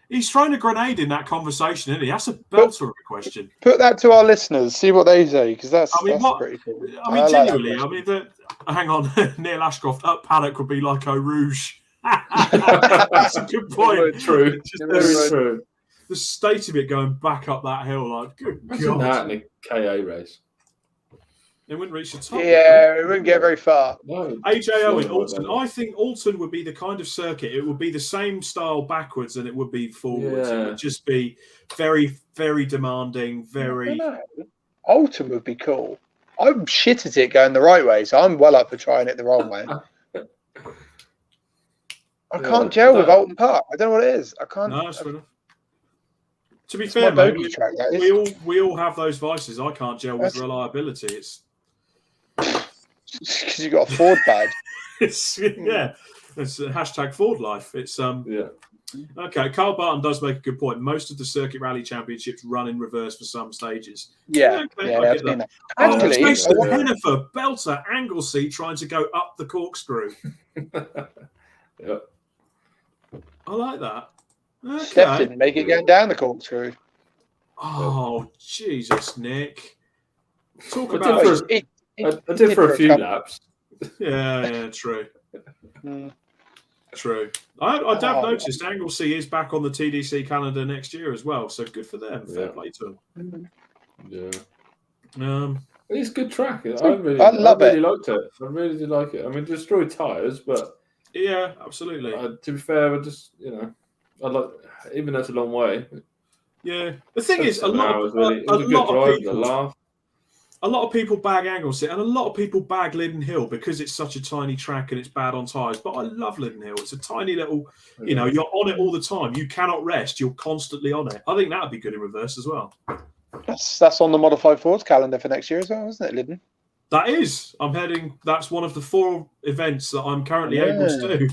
He's thrown a grenade in that conversation, isn't he? That's a belter of a question. Put that to our listeners. See what they say, because that's pretty cool. I mean, genuinely. I mean, hang on. Neil Ashcroft up Paddock would be like Eau Rouge. That's a good point. True. Very true. The state of it going back up that hill, like, good God. Imagine that in a KA race. It wouldn't reach the top. Yeah, it wouldn't get very far. No, AJO in Alton. I think Alton would be the kind of circuit. It would be the same style backwards than it would be forwards. Yeah. It would just be very, very demanding. Very. Alton would be cool. I'm shit at it going the right way, so I'm well up for trying it the wrong way. I can't gel with Alton Park. I don't know what it is. I can't. No, that's fair enough. To be fair, mate, we all have those vices. I can't gel with reliability. It's because you got a Ford badge. It's hashtag Ford life. It's Okay, Carl Barton does make a good point. Most of the Circuit Rally Championships run in reverse for some stages. Yeah, I get that. Actually, Jason Hennifer, belter, Anglesey trying to go up the corkscrew. Yeah. I like that. Okay. Stef didn't make it going down the corkscrew. Oh, Jesus, Nick. Talk I about did for a few laps. Yeah, true. True. I have noticed Anglesey is back on the TDC calendar next year as well, so good for them. Fair play to them. Yeah. It's a good track. I really liked it. I really did like it. I mean, destroyed tyres, but yeah, absolutely. To be fair, I just I like, even though it's a long way. Yeah, the thing is, a lot of people bag Anglesey, and a lot of people bag Linden Hill because it's such a tiny track and it's bad on tyres. But I love Linden Hill. It's a tiny little, you're on it all the time. You cannot rest. You're constantly on it. I think that would be good in reverse as well. That's on the Modified Fords calendar for next year as well, isn't it, Linden? That is. That's one of the 4 events that I'm currently able to do.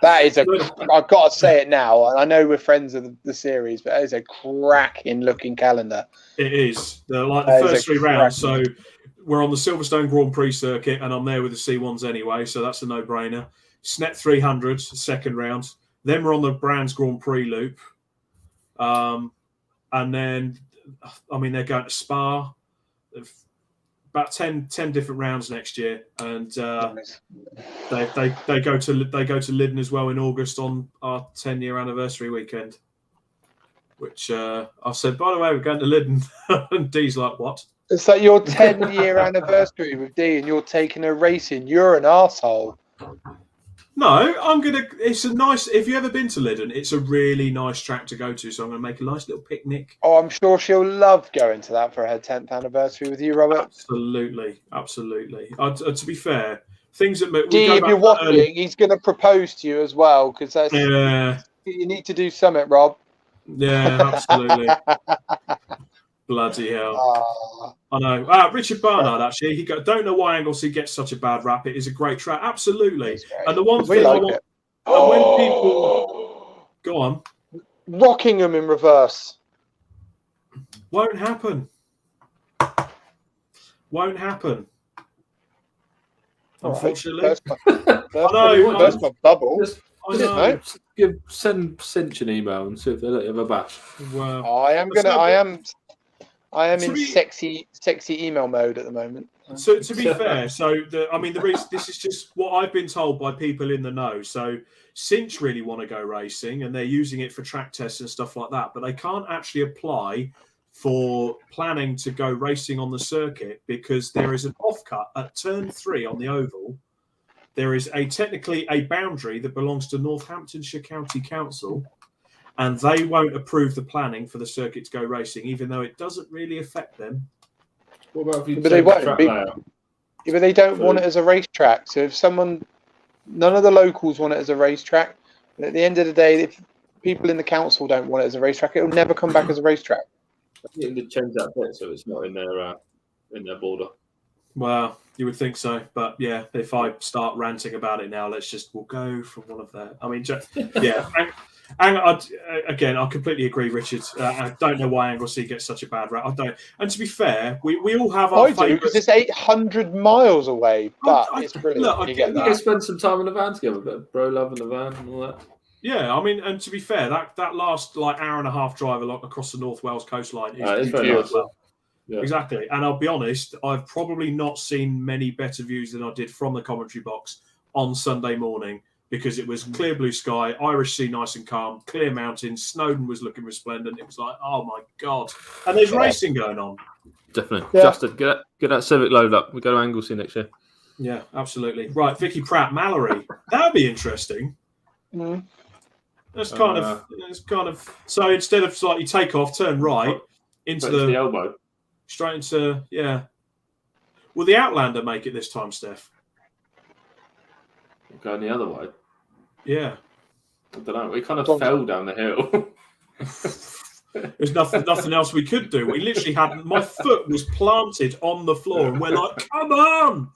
That is I've got to say it now, and I know we're friends of the series, but that is a cracking looking calendar. It is. The first 3 rounds. So we're on the Silverstone Grand Prix circuit, and I'm there with the C1s anyway, so that's a no-brainer. Snet 300, second round. Then we're on the Brands Grand Prix loop. And then, they're going to Spa. About 10 different rounds next year, and they go to Linden as well in August on our 10-year anniversary weekend. Which I said, by the way, we're going to Linden, and Dee's like, what? It's like your 10-year anniversary with Dee, and you're taking her racing. You're an arsehole. No, it's a nice. If you've ever been to Linden, it's a really nice track to go to. So I'm going to make a nice little picnic. Oh, I'm sure she'll love going to that for her 10th anniversary with you, Robert. Absolutely. To be fair, things that Dee, if you're watching, he's going to propose to you as well, because that's you need to do something, Rob. Yeah, absolutely. Bloody hell. I know. Richard Barnard, actually, he don't know why Anglesey gets such a bad rap. It is a great track. Absolutely. And the one thing I want... And when people... Go on. Rockingham in reverse. Won't happen. Unfortunately. That's my bubble. Send Cinch an email and see if they let you have a bash. Well, I am in sexy email mode at the moment. So to be fair, the reason this is just what I've been told by people in the know. So Cinch really want to go racing, and they're using it for track tests and stuff like that, but they can't actually apply for planning to go racing on the circuit because there is an offcut at turn 3 on the oval. There is technically a boundary that belongs to Northamptonshire County Council, and they won't approve the planning for the circuit to go racing, even though it doesn't really affect them. What about if you but they don't want it as a racetrack. So if none of the locals want it as a racetrack, and at the end of the day, if people in the council don't want it as a racetrack, it will never come back as a racetrack. I think they change that bit so it's not in their border. Well, you would think so, but yeah, if I start ranting about it now, we'll go from one of their. And I completely agree, Richard. I don't know why Anglesey gets such a bad rap. I don't. And to be fair, we all have our favourites. Because it's 800 miles away, but it's brilliant. Look, you get that. You can spend some time in the van together, a bit of bro love in the van and all that. Yeah, I mean, and to be fair, that last hour and a half drive across the North Wales coastline is beautiful. Yeah. Exactly. And I'll be honest, I've probably not seen many better views than I did from the commentary box on Sunday morning, because it was clear blue sky, Irish sea nice and calm, clear mountains, Snowdon was looking resplendent. It was like, oh my God. And there's racing going on. Definitely. Yeah. Justin, get that Civic load up. We go to Anglesey next year. Yeah, absolutely. Right, Vicky Pratt, Mallory. That would be interesting. Mm. That's kind of so instead of you take off, turn right into the elbow. Straight into, yeah. Will the Outlander make it this time, Steph? Going the other way. Yeah. I don't know. We kind of fell down the hill. There's nothing else we could do. We literally had, my foot was planted on the floor, and we're like, come on!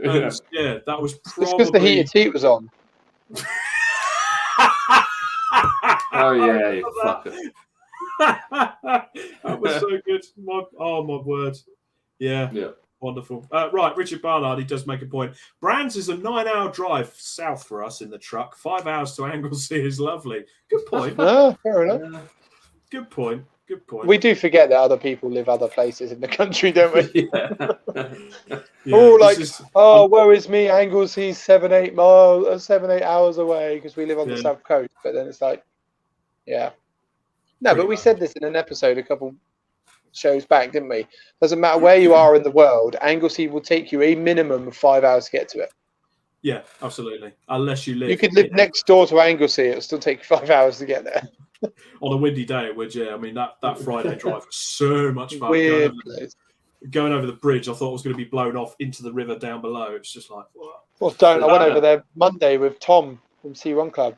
And yeah, that was probably... It's because the heated seat was on. Oh, yeah, you fucker. That was so good. My word. Yeah. Wonderful. Right, Richard Barnard, he does make a point. Brands is a 9-hour drive south for us in the truck. 5 hours to Anglesey is lovely. Good point. Fair enough. Good point. We do forget that other people live other places in the country, don't we? Woe is me, Anglesea's 7-8 hours away because we live on the south coast. But then it's like, yeah. No, but we said this in an episode a couple shows back, didn't we? Doesn't matter where you are in the world, Anglesey will take you a minimum of 5 hours to get to it. Yeah, absolutely. Unless you live... You could live next door to Anglesey, it'll still take you 5 hours to get there. On a windy day, it would, yeah. I mean, that Friday drive was so much fun. Weird going over the bridge, I thought it was going to be blown off into the river down below. It's just like, what? Well, I went over there Monday with Tom from C1 Club.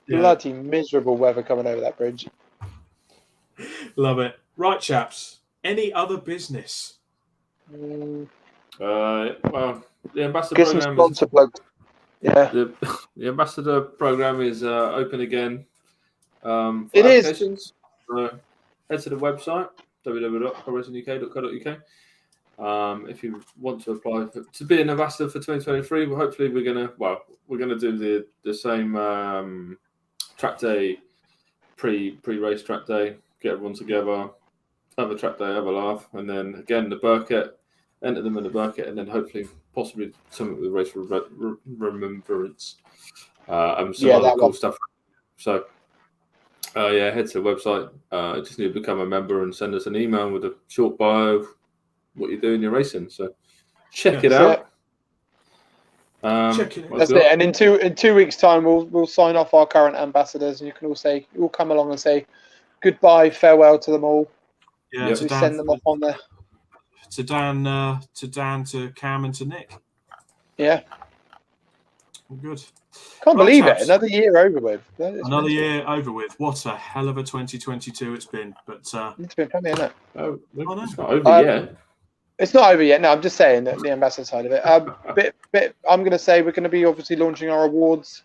Bloody miserable weather coming over that bridge. Love it. Right, chaps. Any other business? Well, the ambassador program. The ambassador program is open again. It is. So head to the website www.prowrestlinguk.co.uk. If you want to apply to be an ambassador for 2023, hopefully we're gonna do the same track day, pre-race track day. Get everyone together, have a track day, have a laugh, and then again the Burkett, enter them in the Burkett, and then hopefully possibly something with race remembrance and some other cool stuff. So head to the website. Just need to become a member and send us an email with a short bio of what you're doing, your racing. So check it out. That's it. And in 2 weeks' time, we'll sign off our current ambassadors, and you can all come along and say goodbye, farewell to them all. Yeah, we send them off on there. To Dan, to Cam, and to Nick. Yeah. Good. Can't believe it. Another year over with. Another year over with. What a hell of a 2022 it's been. But it's been funny, isn't it? It's not over yet. It's not over yet. No, I'm just saying that the ambassador side of it. I'm going to say we're going to be obviously launching our awards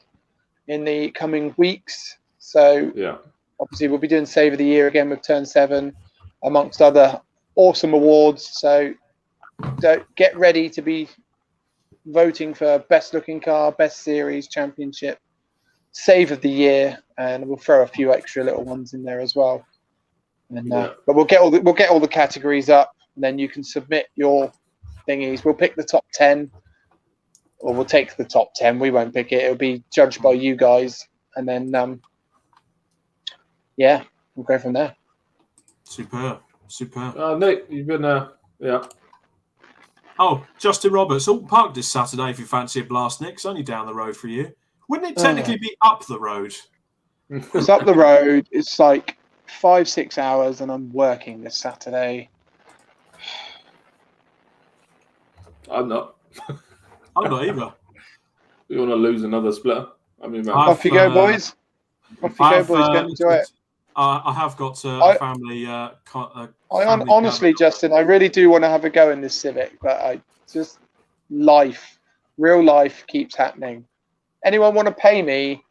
in the coming weeks. So obviously we'll be doing Save of the Year again with Turn 7, amongst other awesome awards. So get ready to be voting for Best Looking Car, Best Series, Championship, Save of the Year, and we'll throw a few extra little ones in there as well. And, but we'll get all the categories up, and then you can submit your thingies. We'll pick the top 10, or we'll take the top 10. We won't pick it. It'll be judged by you guys, and then we'll go from there. Superb. Nick, you've been Oh, Justin Roberts, Alton Park this Saturday if you fancy a blast, Nick. It's only down the road for you. Wouldn't it technically be up the road? It's up the road. It's like 5-6 hours, and I'm working this Saturday. I'm not. I'm not either. You want to lose another splitter? I mean, off you go, boys. Off you go, boys. Go enjoy it. I have got a family. Honestly, Justin, I really do want to have a go in this Civic, but real life keeps happening. Anyone want to pay me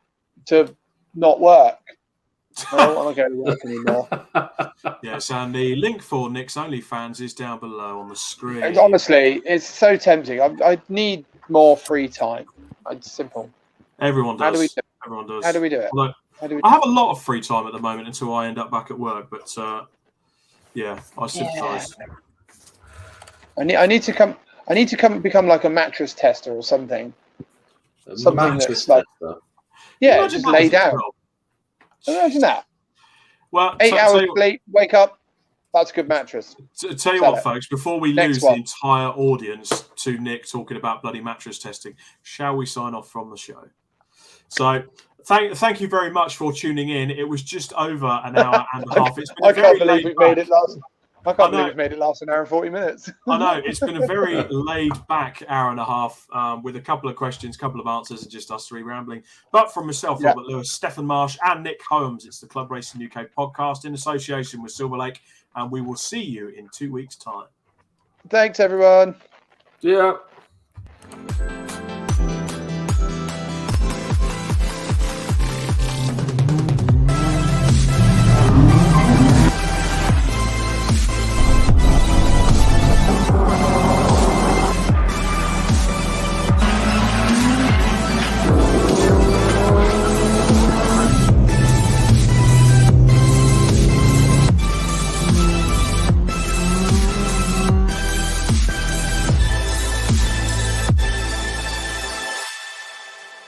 to not work. I don't want to go to work anymore. Yes, and the link for Nick's OnlyFans is down below on the screen. Honestly, it's so tempting. I need more free time. It's simple. Everyone does. How do we do it? Everyone does. How do we do it? Although, I have a lot of free time at the moment until I end up back at work, but yeah, I sympathise. I need to come become like a mattress tester or something. Something that's like just laid out. Imagine that. Well, 8 hours sleep, wake up. That's a good mattress. Tell you what, folks, before we lose the entire audience to Nick talking about bloody mattress testing, shall we sign off from the show? So, thank you very much for tuning in. It was just over an hour and a half. It's been I can't believe we made it last. I can't believe we've made it last an hour and 40 minutes. I know. It's been a very laid-back hour and a half with a couple of questions, couple of answers, and just us three rambling. But from myself, Robert Lewis, Stefan Marsh, and Nick Holmes, it's the Club Racing UK podcast in association with Silver Lake, and we will see you in 2 weeks' time. Thanks, everyone. Yeah.